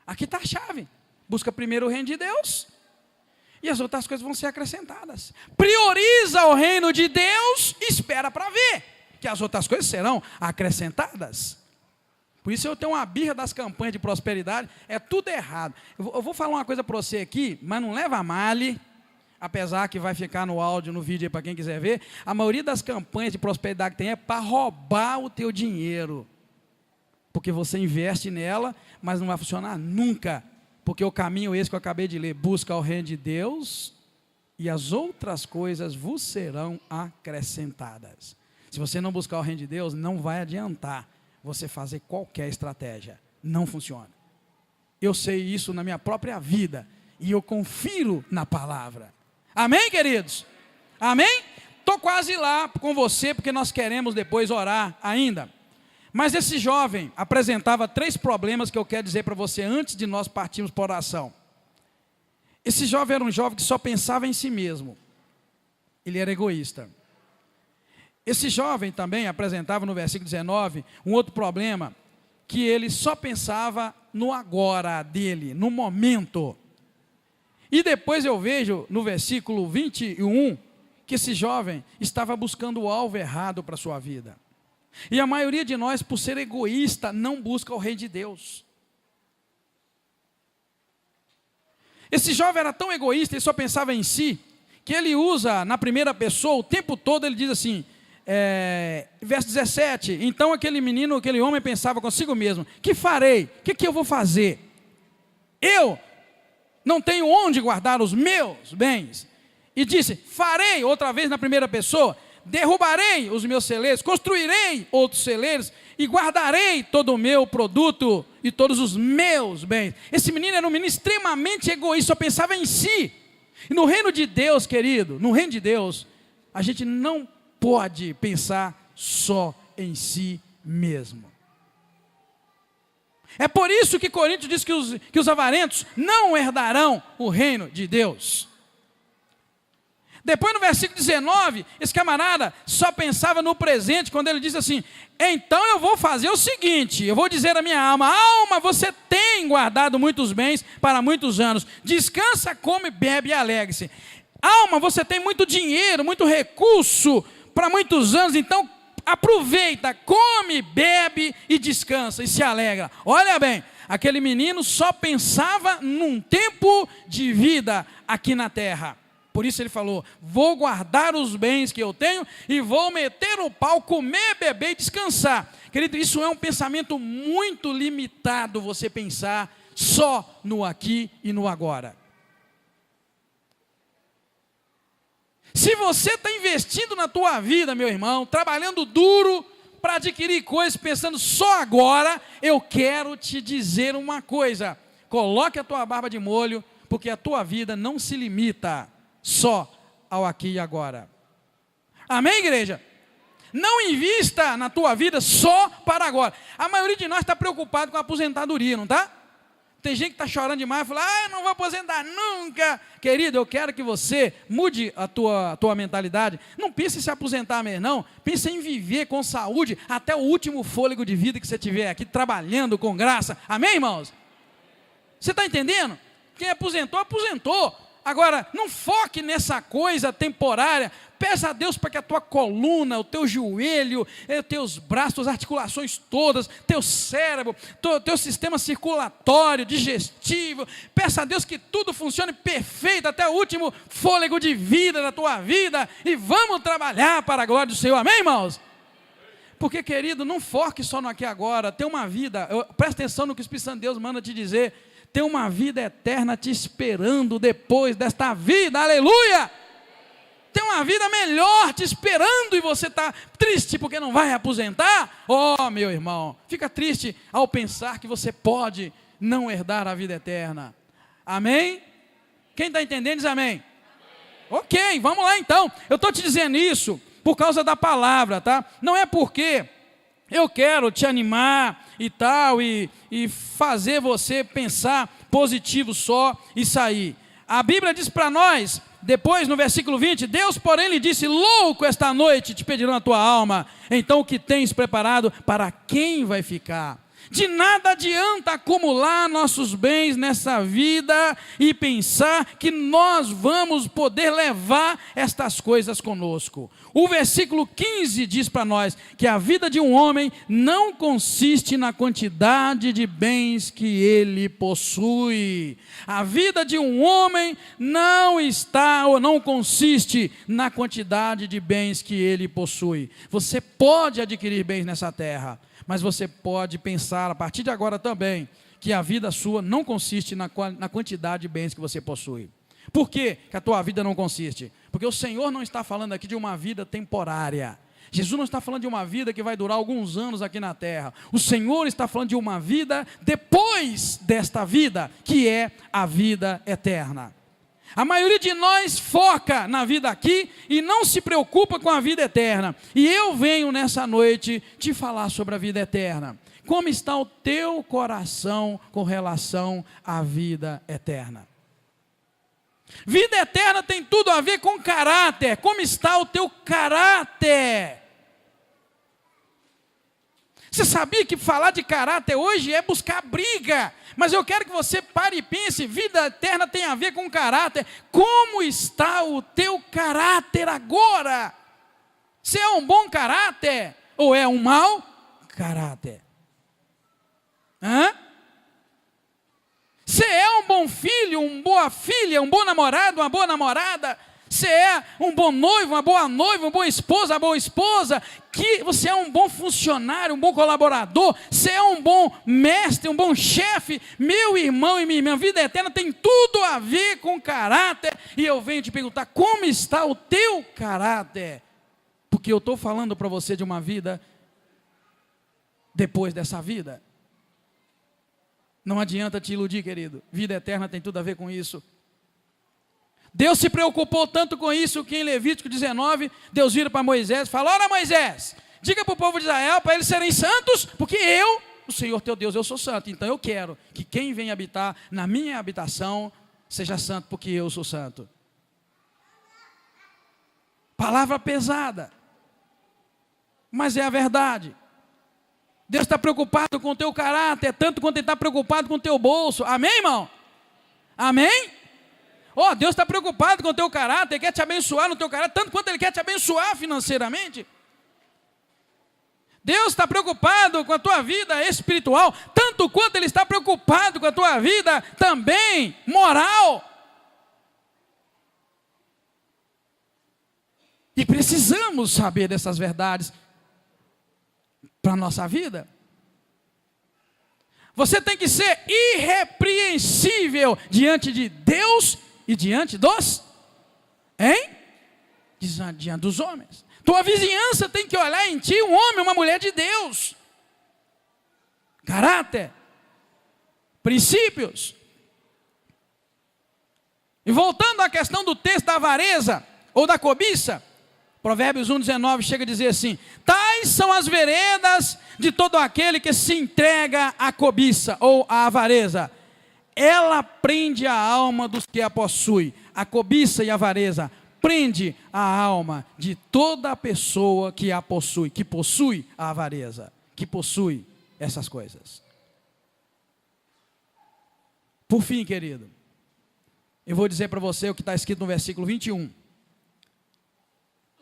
Aqui está a chave. Busca primeiro o reino de Deus e as outras coisas vão ser acrescentadas. Prioriza o reino de Deus e espera para ver que as outras coisas serão acrescentadas. Por isso eu tenho uma birra das campanhas de prosperidade, é tudo errado. Eu vou falar uma coisa para você aqui, mas não leva a mal, apesar que vai ficar no áudio, no vídeo aí para quem quiser ver. A maioria das campanhas de prosperidade que tem é para roubar o teu dinheiro. Porque você investe nela, mas não vai funcionar nunca. Porque o caminho é esse que eu acabei de ler, busca o reino de Deus e as outras coisas vos serão acrescentadas. Se você não buscar o reino de Deus, não vai adiantar você fazer qualquer estratégia. Não funciona. Eu sei isso na minha própria vida e eu confiro na palavra. Amém, queridos? Amém? Estou quase lá com você, porque nós queremos depois orar ainda. Mas esse jovem apresentava 3 problemas que eu quero dizer para você antes de nós partirmos para a oração. Esse jovem era um jovem que só pensava em si mesmo. Ele era egoísta. Esse jovem também apresentava no versículo 19 um outro problema, que ele só pensava no agora dele, no momento. E depois eu vejo no versículo 21 que esse jovem estava buscando o alvo errado para a sua vida. E a maioria de nós, por ser egoísta, não busca o reino de Deus. Esse jovem era tão egoísta, ele só pensava em si, que ele usa na primeira pessoa, o tempo todo ele diz assim, verso 17, então aquele homem pensava consigo mesmo, que farei? O que eu vou fazer? Eu não tenho onde guardar os meus bens. E disse, farei, outra vez na primeira pessoa, derrubarei os meus celeiros, construirei outros celeiros e guardarei todo o meu produto e todos os meus bens. Esse menino era um menino extremamente egoísta, só pensava em si. E no reino de Deus, querido, no reino de Deus, a gente não pode pensar só em si mesmo. É por isso que Coríntios diz que os avarentos não herdarão o reino de Deus. Depois no versículo 19, esse camarada só pensava no presente, quando ele diz assim, então eu vou fazer o seguinte, eu vou dizer à minha alma, alma, você tem guardado muitos bens para muitos anos, descansa, come, bebe e alegre-se. Alma, você tem muito dinheiro, muito recurso para muitos anos, então aproveita, come, bebe e descansa e se alegra. Olha bem, aquele menino só pensava num tempo de vida aqui na terra. Por isso ele falou, vou guardar os bens que eu tenho e vou meter o pau, comer, beber e descansar. Querido, isso é um pensamento muito limitado, você pensar só no aqui e no agora. Se você está investindo na tua vida, meu irmão, trabalhando duro para adquirir coisas, pensando só agora, eu quero te dizer uma coisa, coloque a tua barba de molho, porque a tua vida não se limita só ao aqui e agora. Amém, igreja? Não invista na tua vida só para agora. A maioria de nós está preocupado com a aposentadoria, não está? Tem gente que está chorando demais, fala, eu não vou aposentar nunca. Querido, eu quero que você mude a tua mentalidade. Não pense em se aposentar mesmo, não. Pense em viver com saúde até o último fôlego de vida que você tiver aqui, trabalhando com graça. Amém, irmãos? Você está entendendo? Quem aposentou, aposentou. Agora, não foque nessa coisa temporária. Peça a Deus para que a tua coluna, o teu joelho, os teus braços, tuas articulações todas, teu cérebro, teu sistema circulatório, digestivo. Peça a Deus que tudo funcione perfeito até o último fôlego de vida da tua vida. E vamos trabalhar para a glória do Senhor. Amém, irmãos? Porque, querido, não foque só no aqui e agora. Tem uma vida, presta atenção no que o Espírito Santo de Deus manda te dizer. Tem uma vida eterna te esperando depois desta vida, aleluia! Tem uma vida melhor te esperando e você está triste porque não vai aposentar? Oh, meu irmão, fica triste ao pensar que você pode não herdar a vida eterna. Amém? Quem está entendendo diz amém. Ok, vamos lá então. Eu estou te dizendo isso por causa da palavra, tá? Não é porque eu quero te animar e tal, e fazer você pensar positivo só e sair. A Bíblia diz para nós, depois no versículo 20, Deus porém lhe disse, louco, esta noite te pedirão a tua alma, então o que tens preparado, para quem vai ficar? De nada adianta acumular nossos bens nessa vida e pensar que nós vamos poder levar estas coisas conosco. O versículo 15 diz para nós que a vida de um homem não consiste na quantidade de bens que ele possui. A vida de um homem não está ou não consiste na quantidade de bens que ele possui. Você pode adquirir bens nessa terra, mas você pode pensar a partir de agora também que a vida sua não consiste na quantidade de bens que você possui. Por que a tua vida não consiste? Porque o Senhor não está falando aqui de uma vida temporária. Jesus não está falando de uma vida que vai durar alguns anos aqui na terra. O Senhor está falando de uma vida depois desta vida, que é a vida eterna. A maioria de nós foca na vida aqui e não se preocupa com a vida eterna. E eu venho nessa noite te falar sobre a vida eterna. Como está o teu coração com relação à vida eterna? Vida eterna tem tudo a ver com caráter. Como está o teu caráter? Você sabia que falar de caráter hoje é buscar briga? Mas eu quero que você pare e pense, vida eterna tem a ver com caráter. Como está o teu caráter agora? Você é um bom caráter ou é um mau caráter? Você é um bom filho, uma boa filha, um bom namorado, uma boa namorada? Você é um bom noivo, uma boa noiva, uma boa esposa, que você é um bom funcionário, um bom colaborador, você é um bom mestre, um bom chefe. Meu irmão e minha irmã, vida eterna tem tudo a ver com caráter. E eu venho te perguntar, como está o teu caráter? Porque eu estou falando para você de uma vida depois dessa vida. Não adianta te iludir, querido. Vida eterna tem tudo a ver com isso. Deus se preocupou tanto com isso que em Levítico 19, Deus vira para Moisés e fala, ora Moisés, diga para o povo de Israel, para eles serem santos, porque eu, o Senhor teu Deus, eu sou santo. Então eu quero que quem vem habitar na minha habitação seja santo, porque eu sou santo. Palavra pesada, mas é a verdade. Deus está preocupado com o teu caráter, tanto quanto Ele está preocupado com o teu bolso. Amém, irmão? Amém? Deus está preocupado com o teu caráter, Ele quer te abençoar no teu caráter, tanto quanto Ele quer te abençoar financeiramente. Deus está preocupado com a tua vida espiritual, tanto quanto Ele está preocupado com a tua vida também moral. E precisamos saber dessas verdades para a nossa vida. Você tem que ser irrepreensível diante de Deus e diante dos, diante dos homens. Tua vizinhança tem que olhar em ti um homem, uma mulher de Deus. Caráter, princípios. E voltando à questão do texto da avareza ou da cobiça, Provérbios 1,19 chega a dizer assim, tais são as veredas de todo aquele que se entrega à cobiça ou à avareza. Ela prende a alma dos que a possuem. A cobiça e a avareza prende a alma de toda pessoa que a possui, que possui a avareza, que possui essas coisas. Por fim, querido, eu vou dizer para você o que está escrito no versículo 21.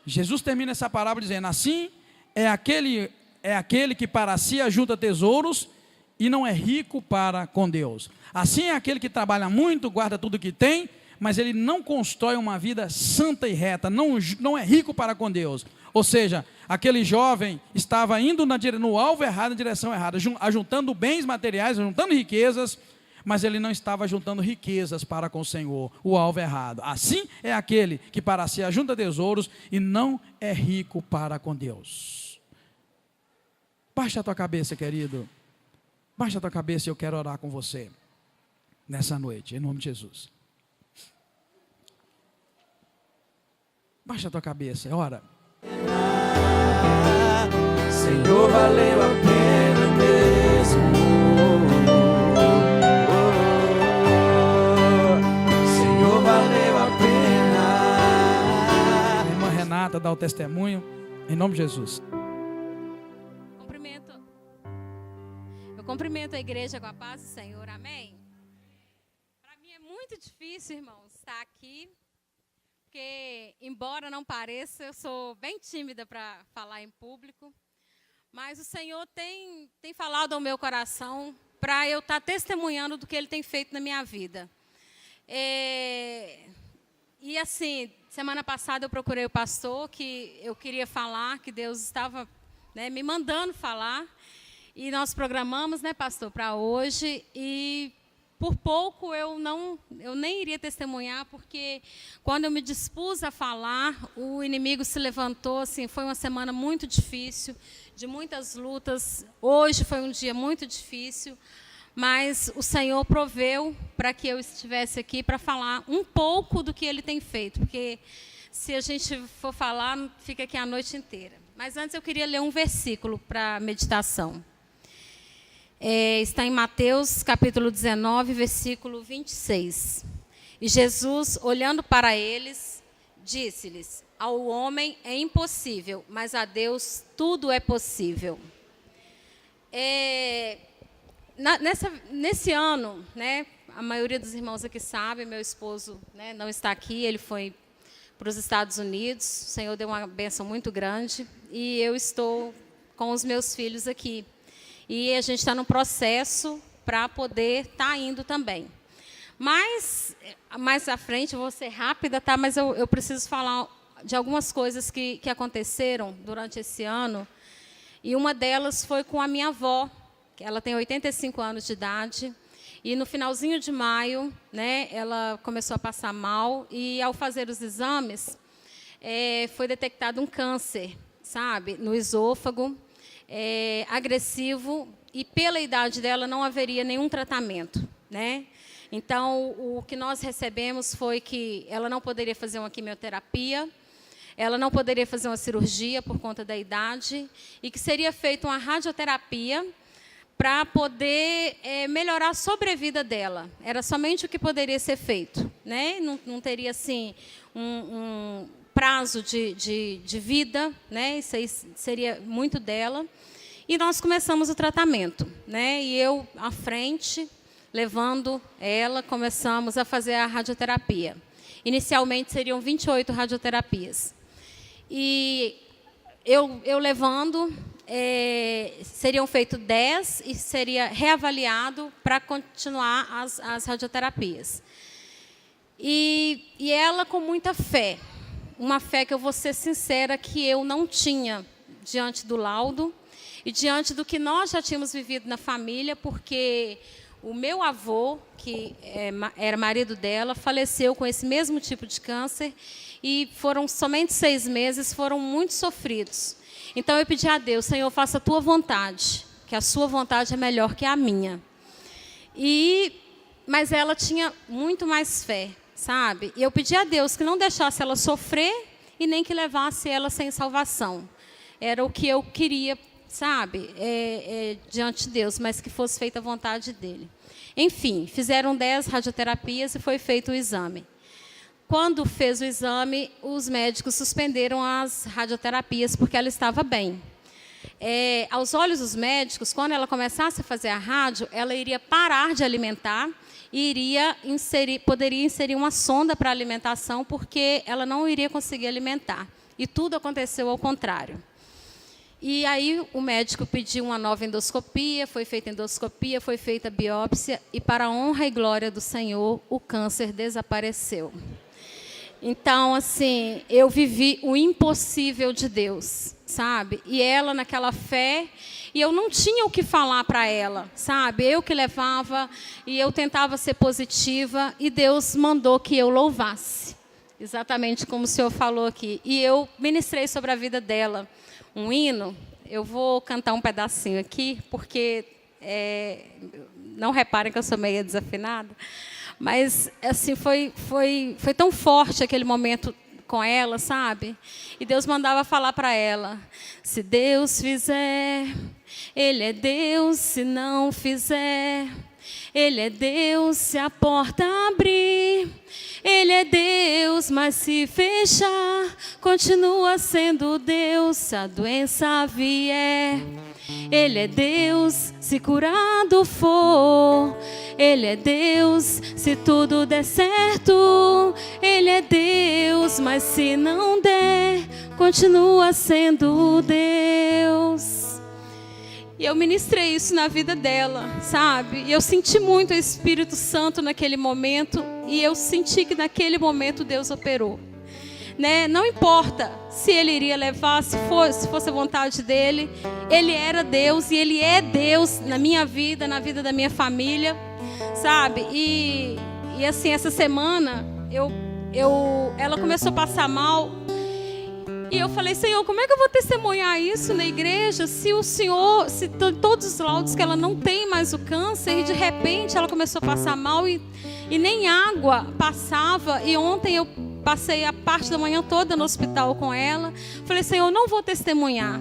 Jesus termina essa parábola dizendo, assim é aquele que para si ajunta tesouros e não é rico para com Deus. Assim é aquele que trabalha muito, guarda tudo que tem, mas ele não constrói uma vida santa e reta, não é rico para com Deus. Ou seja, aquele jovem estava indo no alvo errado, na direção errada, ajuntando bens materiais, ajuntando riquezas, mas ele não estava juntando riquezas para com o Senhor, o alvo errado. Assim é aquele que para si ajunta tesouros e não é rico para com Deus. Baixa a tua cabeça, querido. Baixa a tua cabeça e eu quero orar com você nessa noite, em nome de Jesus. Baixa a tua cabeça, ora. Senhor, valeu a pena mesmo. Senhor, valeu a pena. A irmã Renata dá o testemunho, em nome de Jesus. Eu cumprimento a igreja com a paz do Senhor, amém? Para mim é muito difícil, irmãos, estar aqui, porque, embora não pareça, eu sou bem tímida para falar em público, mas o Senhor tem falado ao meu coração para eu estar testemunhando do que Ele tem feito na minha vida. E assim, semana passada eu procurei o pastor, que eu queria falar, que Deus estava, né, me mandando falar, e nós programamos, né, pastor, para hoje, e por pouco eu nem iria testemunhar, porque quando eu me dispus a falar, o inimigo se levantou, assim, foi uma semana muito difícil, de muitas lutas. Hoje foi um dia muito difícil, mas o Senhor proveu para que eu estivesse aqui para falar um pouco do que Ele tem feito, porque se a gente for falar, fica aqui a noite inteira. Mas antes eu queria ler um versículo para meditação. Está em Mateus, capítulo 19, versículo 26. E Jesus, olhando para eles, disse-lhes: ao homem é impossível, mas a Deus tudo é possível. Nesse ano, né, a maioria dos irmãos aqui sabe, meu esposo, né, não está aqui, ele foi para os Estados Unidos, o Senhor deu uma bênção muito grande, e eu estou com os meus filhos aqui. E a gente está no processo para poder estar indo também. Mas, mais à frente, eu vou ser rápida, tá? Mas eu preciso falar de algumas coisas que aconteceram durante esse ano. E uma delas foi com a minha avó, que ela tem 85 anos de idade. E no finalzinho de maio, né, ela começou a passar mal. E, ao fazer os exames, foi detectado um câncer, sabe, no esôfago. Agressivo, e pela idade dela não haveria nenhum tratamento, né? Então, o que nós recebemos foi que ela não poderia fazer uma quimioterapia, ela não poderia fazer uma cirurgia por conta da idade, e que seria feita uma radioterapia para poder melhorar a sobrevida dela. Era somente o que poderia ser feito, né? Não teria, assim, um prazo de vida, né? Isso aí seria muito dela. E nós começamos o tratamento, né? E eu, à frente, levando ela, começamos a fazer a radioterapia. Inicialmente seriam 28 radioterapias. E eu levando, seriam feitos 10 e seria reavaliado para continuar as radioterapias. E ela com muita fé. Uma fé que eu vou ser sincera que eu não tinha diante do laudo e diante do que nós já tínhamos vivido na família, porque o meu avô, que era marido dela, faleceu com esse mesmo tipo de câncer e foram somente 6 meses, foram muito sofridos. Então eu pedi a Deus: Senhor, faça a tua vontade, que a sua vontade é melhor que a minha. Mas ela tinha muito mais fé, sabe? E eu pedi a Deus que não deixasse ela sofrer e nem que levasse ela sem salvação. Era o que eu queria, sabe? Diante de Deus, mas que fosse feita a vontade dele. Enfim, fizeram 10 radioterapias e foi feito o exame. Quando fez o exame, os médicos suspenderam as radioterapias porque ela estava bem. Aos olhos dos médicos, quando ela começasse a fazer a rádio, ela iria parar de alimentar e poderia inserir uma sonda para alimentação, porque ela não iria conseguir alimentar. E tudo aconteceu ao contrário. E aí o médico pediu uma nova endoscopia, foi feita endoscopia, foi feita biópsia, e para a honra e glória do Senhor, o câncer desapareceu. Então, assim, eu vivi o impossível de Deus, sabe? E ela naquela fé, e eu não tinha o que falar para ela, sabe? Eu que levava, e eu tentava ser positiva, e Deus mandou que eu louvasse, exatamente como o senhor falou aqui. E eu ministrei sobre a vida dela um hino. Eu vou cantar um pedacinho aqui, porque não reparem que eu sou meio desafinada, mas assim foi tão forte aquele momento com ela, sabe? E Deus mandava falar para ela: se Deus fizer, Ele é Deus, se não fizer, Ele é Deus, se a porta abrir, Ele é Deus, mas se fechar, continua sendo Deus. Se a doença vier, Ele é Deus, se curado for, Ele é Deus, se tudo der certo, Ele é Deus, mas se não der, continua sendo Deus. E eu ministrei isso na vida dela, sabe? E eu senti muito o Espírito Santo naquele momento, e eu senti que naquele momento Deus operou. Né? Não importa se Ele iria levar, se fosse a vontade dEle, Ele era Deus e Ele é Deus na minha vida, na vida da minha família, sabe? E assim, essa semana, ela começou a passar mal. E eu falei: Senhor, como é que eu vou testemunhar isso na igreja se o Senhor, se todos os laudos que ela não tem mais o câncer, e de repente ela começou a passar mal e nem água passava. E ontem eu passei a parte da manhã toda no hospital com ela. Falei: Senhor, eu não vou testemunhar.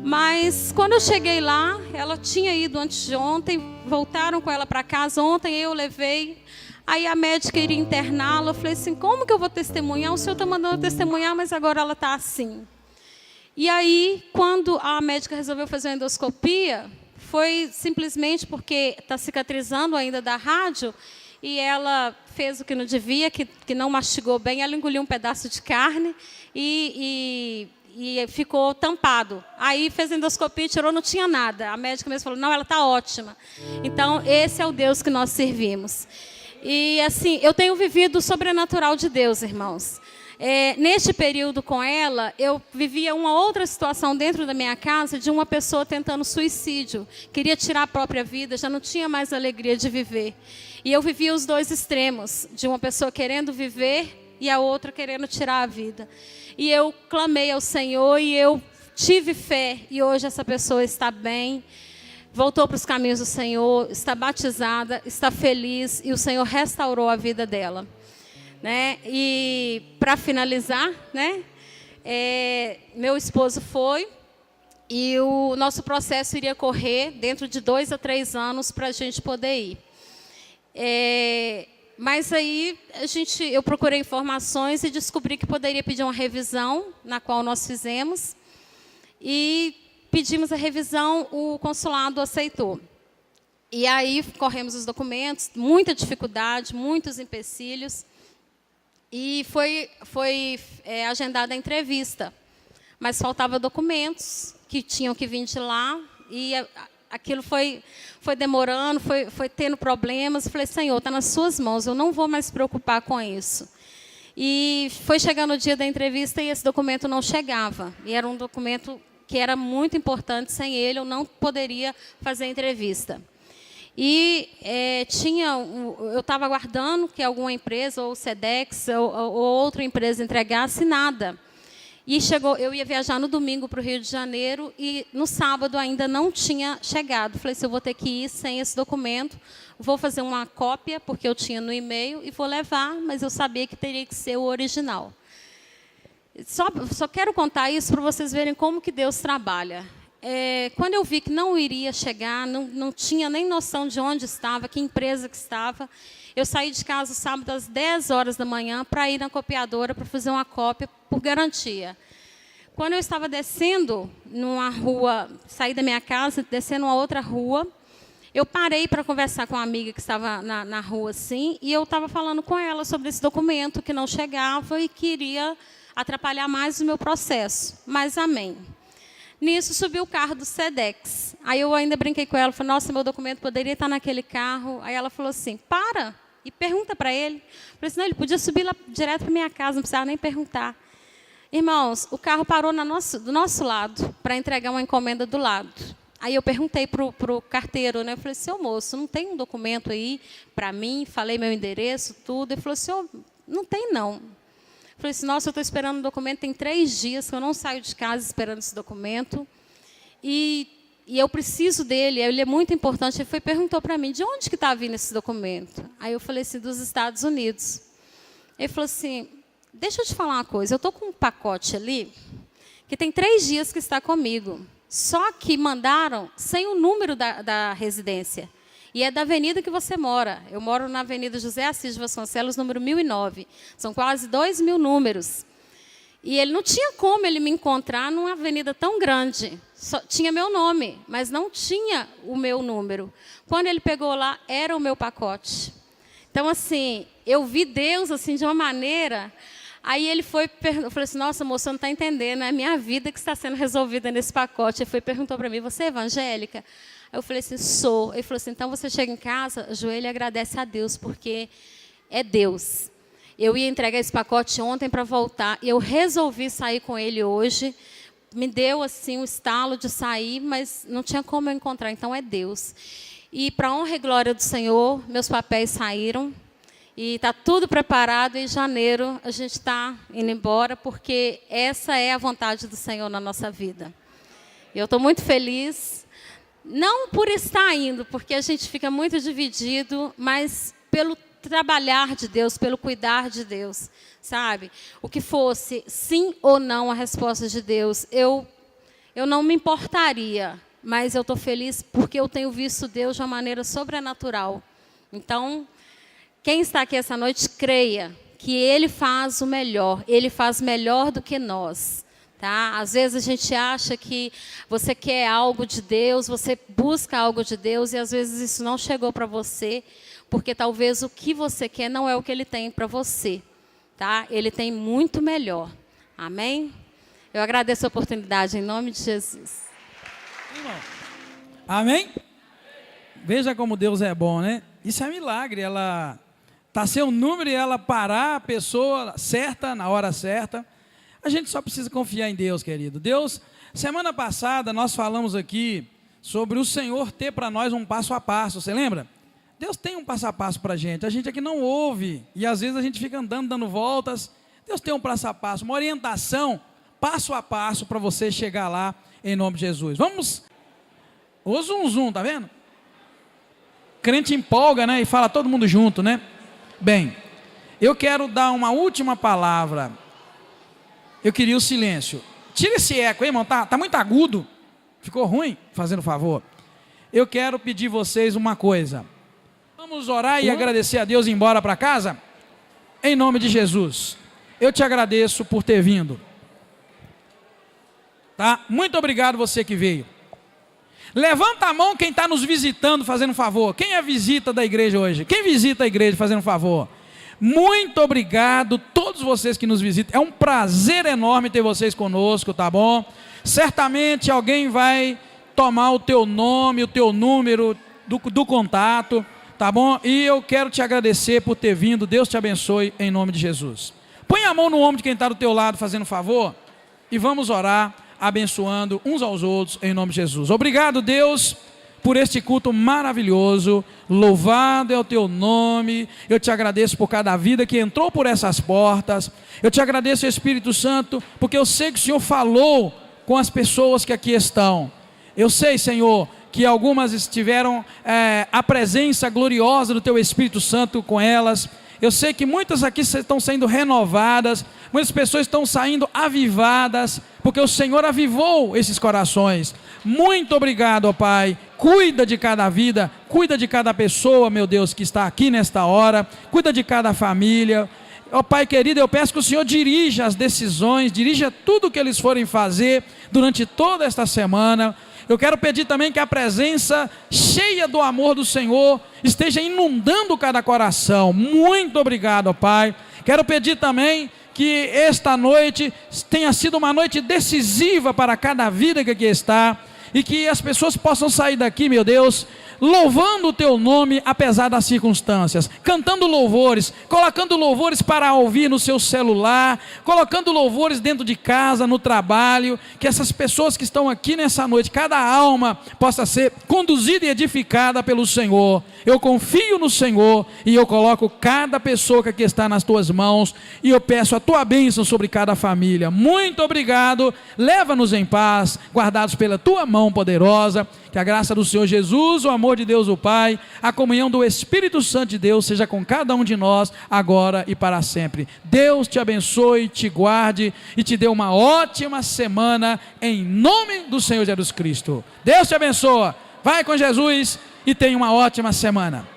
Mas quando eu cheguei lá, ela tinha ido antes de ontem, voltaram com ela para casa. Ontem eu levei. Aí a médica iria interná-la. Eu falei assim: como que eu vou testemunhar? O senhor está mandando eu testemunhar, mas agora ela está assim. E aí, quando a médica resolveu fazer a endoscopia, foi simplesmente porque está cicatrizando ainda da rádio, e ela fez o que não devia, que não mastigou bem. Ela engoliu um pedaço de carne e ficou tampado. Aí fez a endoscopia, tirou, não tinha nada. A médica mesmo falou: não, ela está ótima. Então, esse é o Deus que nós servimos. E assim, eu tenho vivido o sobrenatural de Deus, irmãos. Neste período com ela, eu vivia uma outra situação dentro da minha casa, de uma pessoa tentando suicídio. Queria tirar a própria vida, já não tinha mais alegria de viver. E eu vivia os dois extremos, de uma pessoa querendo viver e a outra querendo tirar a vida. E eu clamei ao Senhor e eu tive fé, e hoje essa pessoa está bem. Voltou para os caminhos do Senhor, está batizada, está feliz, e o Senhor restaurou a vida dela. Né? E para finalizar, né? Meu esposo foi, e o nosso processo iria correr dentro de 2 a 3 anos para a gente poder ir. Mas aí eu procurei informações e descobri que poderia pedir uma revisão, na qual nós fizemos, e pedimos a revisão, o consulado aceitou. E aí corremos os documentos, muita dificuldade, muitos empecilhos, e foi agendada a entrevista. Mas faltava documentos que tinham que vir de lá, e aquilo foi demorando, foi tendo problemas. Falei: Senhor, está nas suas mãos, eu não vou mais me preocupar com isso. E foi chegando o dia da entrevista e esse documento não chegava. E era um documento que era muito importante, sem ele eu não poderia fazer a entrevista. E eu estava aguardando que alguma empresa, ou o Sedex, ou outra empresa entregasse, nada. E eu ia viajar no domingo para o Rio de Janeiro, e no sábado ainda não tinha chegado. Falei: se eu vou ter que ir sem esse documento, vou fazer uma cópia, porque eu tinha no e-mail, e vou levar, mas eu sabia que teria que ser o original. Só quero contar isso para vocês verem como que Deus trabalha. Quando eu vi que não iria chegar, não tinha nem noção de onde estava, que empresa que estava, eu saí de casa sábado às 10 horas da manhã para ir na copiadora para fazer uma cópia por garantia. Quando eu estava descendo numa rua, saí da minha casa, descendo uma outra rua, eu parei para conversar com uma amiga que estava na rua, assim, e eu estava falando com ela sobre esse documento que não chegava e que iria atrapalhar mais o meu processo. Mas amém. Nisso subiu o carro do Sedex. Aí eu ainda brinquei com ela, falei: nossa, meu documento poderia estar naquele carro. Aí ela falou assim: para e pergunta para ele. Eu falei assim: não, ele podia subir lá direto para minha casa, não precisava nem perguntar. Irmãos, o carro parou do nosso lado para entregar uma encomenda do lado. Aí eu perguntei para o carteiro, né? Eu falei: seu moço, não tem um documento aí para mim? Falei meu endereço, tudo. Ele falou: senhor, não tem não. Eu falei assim: nossa, eu estou esperando um documento, tem 3 dias que eu não saio de casa esperando esse documento. E eu preciso dele, ele é muito importante. Ele perguntou para mim: de onde que está vindo esse documento? Aí eu falei assim: dos Estados Unidos. Ele falou assim: deixa eu te falar uma coisa, eu estou com um pacote ali, que tem 3 dias que está comigo. Só que mandaram sem o número da residência. E é da avenida que você mora. Eu moro na Avenida José Assis de Vasconcelos, número 1009. São quase 2.000 números. E ele não tinha como ele me encontrar numa avenida tão grande. Só tinha meu nome, mas não tinha o meu número. Quando ele pegou lá, era o meu pacote. Então, assim, eu vi Deus assim de uma maneira... Aí ele foi, eu falei assim, nossa, moça, não está entendendo, é a minha vida que está sendo resolvida nesse pacote. Ele foi, perguntou para mim, você é evangélica? Aí eu falei assim, sou. Ele falou assim, então você chega em casa, ajoelha e agradece a Deus, porque é Deus. Eu ia entregar esse pacote ontem para voltar, e eu resolvi sair com ele hoje. Me deu assim um estalo de sair, mas não tinha como eu encontrar, então é Deus. E para a honra e glória do Senhor, meus papéis saíram. E está tudo preparado, e em janeiro a gente está indo embora, porque essa é a vontade do Senhor na nossa vida. Eu estou muito feliz, não por estar indo, porque a gente fica muito dividido, mas pelo trabalhar de Deus, pelo cuidar de Deus, sabe? O que fosse sim ou não a resposta de Deus, eu não me importaria, mas eu estou feliz porque eu tenho visto Deus de uma maneira sobrenatural. Então... quem está aqui essa noite, creia que Ele faz o melhor. Ele faz melhor do que nós. Tá? Às vezes a gente acha que você quer algo de Deus, você busca algo de Deus, e às vezes isso não chegou para você, porque talvez o que você quer não é o que Ele tem para você. Tá? Ele tem muito melhor. Amém? Eu agradeço a oportunidade em nome de Jesus. Amém? Veja como Deus é bom, né? Isso é milagre, ela... tá seu número e ela parar a pessoa certa, na hora certa. A gente só precisa confiar em Deus, querido. Deus, semana passada nós falamos aqui sobre o Senhor ter para nós um passo a passo, você lembra? Deus tem um passo a passo para a gente aqui não ouve, e às vezes a gente fica andando, dando voltas. Deus tem um passo a passo, uma orientação, passo a passo para você chegar lá, em nome de Jesus. Vamos, o zum, tá vendo? Crente empolga, né, e fala todo mundo junto, né? Bem, eu quero dar uma última palavra. Eu queria o silêncio. Tira esse eco aí, irmão, tá muito agudo. Ficou ruim? Fazendo favor. Eu quero pedir vocês uma coisa. Vamos orar e agradecer a Deus e ir embora para casa? Em nome de Jesus. Eu te agradeço por ter vindo. Tá? Muito obrigado você que veio. Levanta a mão quem está nos visitando, fazendo favor. Quem é visita da igreja hoje? Quem visita a igreja, fazendo favor? Muito obrigado, todos vocês que nos visitam. É um prazer enorme ter vocês conosco, tá bom? Certamente alguém vai tomar o teu nome, o teu número do contato, tá bom? E eu quero te agradecer por ter vindo. Deus te abençoe em nome de Jesus. Põe a mão no ombro de quem está do teu lado, fazendo favor, e vamos orar, abençoando uns aos outros em nome de Jesus. Obrigado, Deus, por este culto maravilhoso. Louvado é o teu nome. Eu te agradeço por cada vida que entrou por essas portas. Eu te agradeço, Espírito Santo, porque eu sei que o Senhor falou com as pessoas que aqui estão. Eu sei, Senhor, que algumas tiveram a presença gloriosa do teu Espírito Santo com elas. Eu sei que muitas aqui estão sendo renovadas, muitas pessoas estão saindo avivadas, porque o Senhor avivou esses corações. Muito obrigado, ó Pai. Cuida de cada vida, cuida de cada pessoa, meu Deus, que está aqui nesta hora, cuida de cada família. Ó Pai querido, eu peço que o Senhor dirija as decisões, dirija tudo o que eles forem fazer durante toda esta semana. Eu quero pedir também que a presença cheia do amor do Senhor esteja inundando cada coração. Muito obrigado, Pai. Quero pedir também que esta noite tenha sido uma noite decisiva para cada vida que aqui está, e que as pessoas possam sair daqui, meu Deus, louvando o teu nome apesar das circunstâncias, cantando louvores, colocando louvores para ouvir no seu celular, colocando louvores dentro de casa, no trabalho. Que essas pessoas que estão aqui nessa noite, cada alma possa ser conduzida e edificada pelo Senhor, eu confio no Senhor e eu coloco cada pessoa que aqui está nas tuas mãos e eu peço a tua bênção sobre cada família. Muito obrigado, leva-nos em paz, guardados pela tua mão poderosa. Que a graça do Senhor Jesus, o amor de Deus o Pai, a comunhão do Espírito Santo de Deus seja com cada um de nós, agora e para sempre. Deus te abençoe, te guarde e te dê uma ótima semana, em nome do Senhor Jesus Cristo. Deus te abençoe, vai com Jesus e tenha uma ótima semana.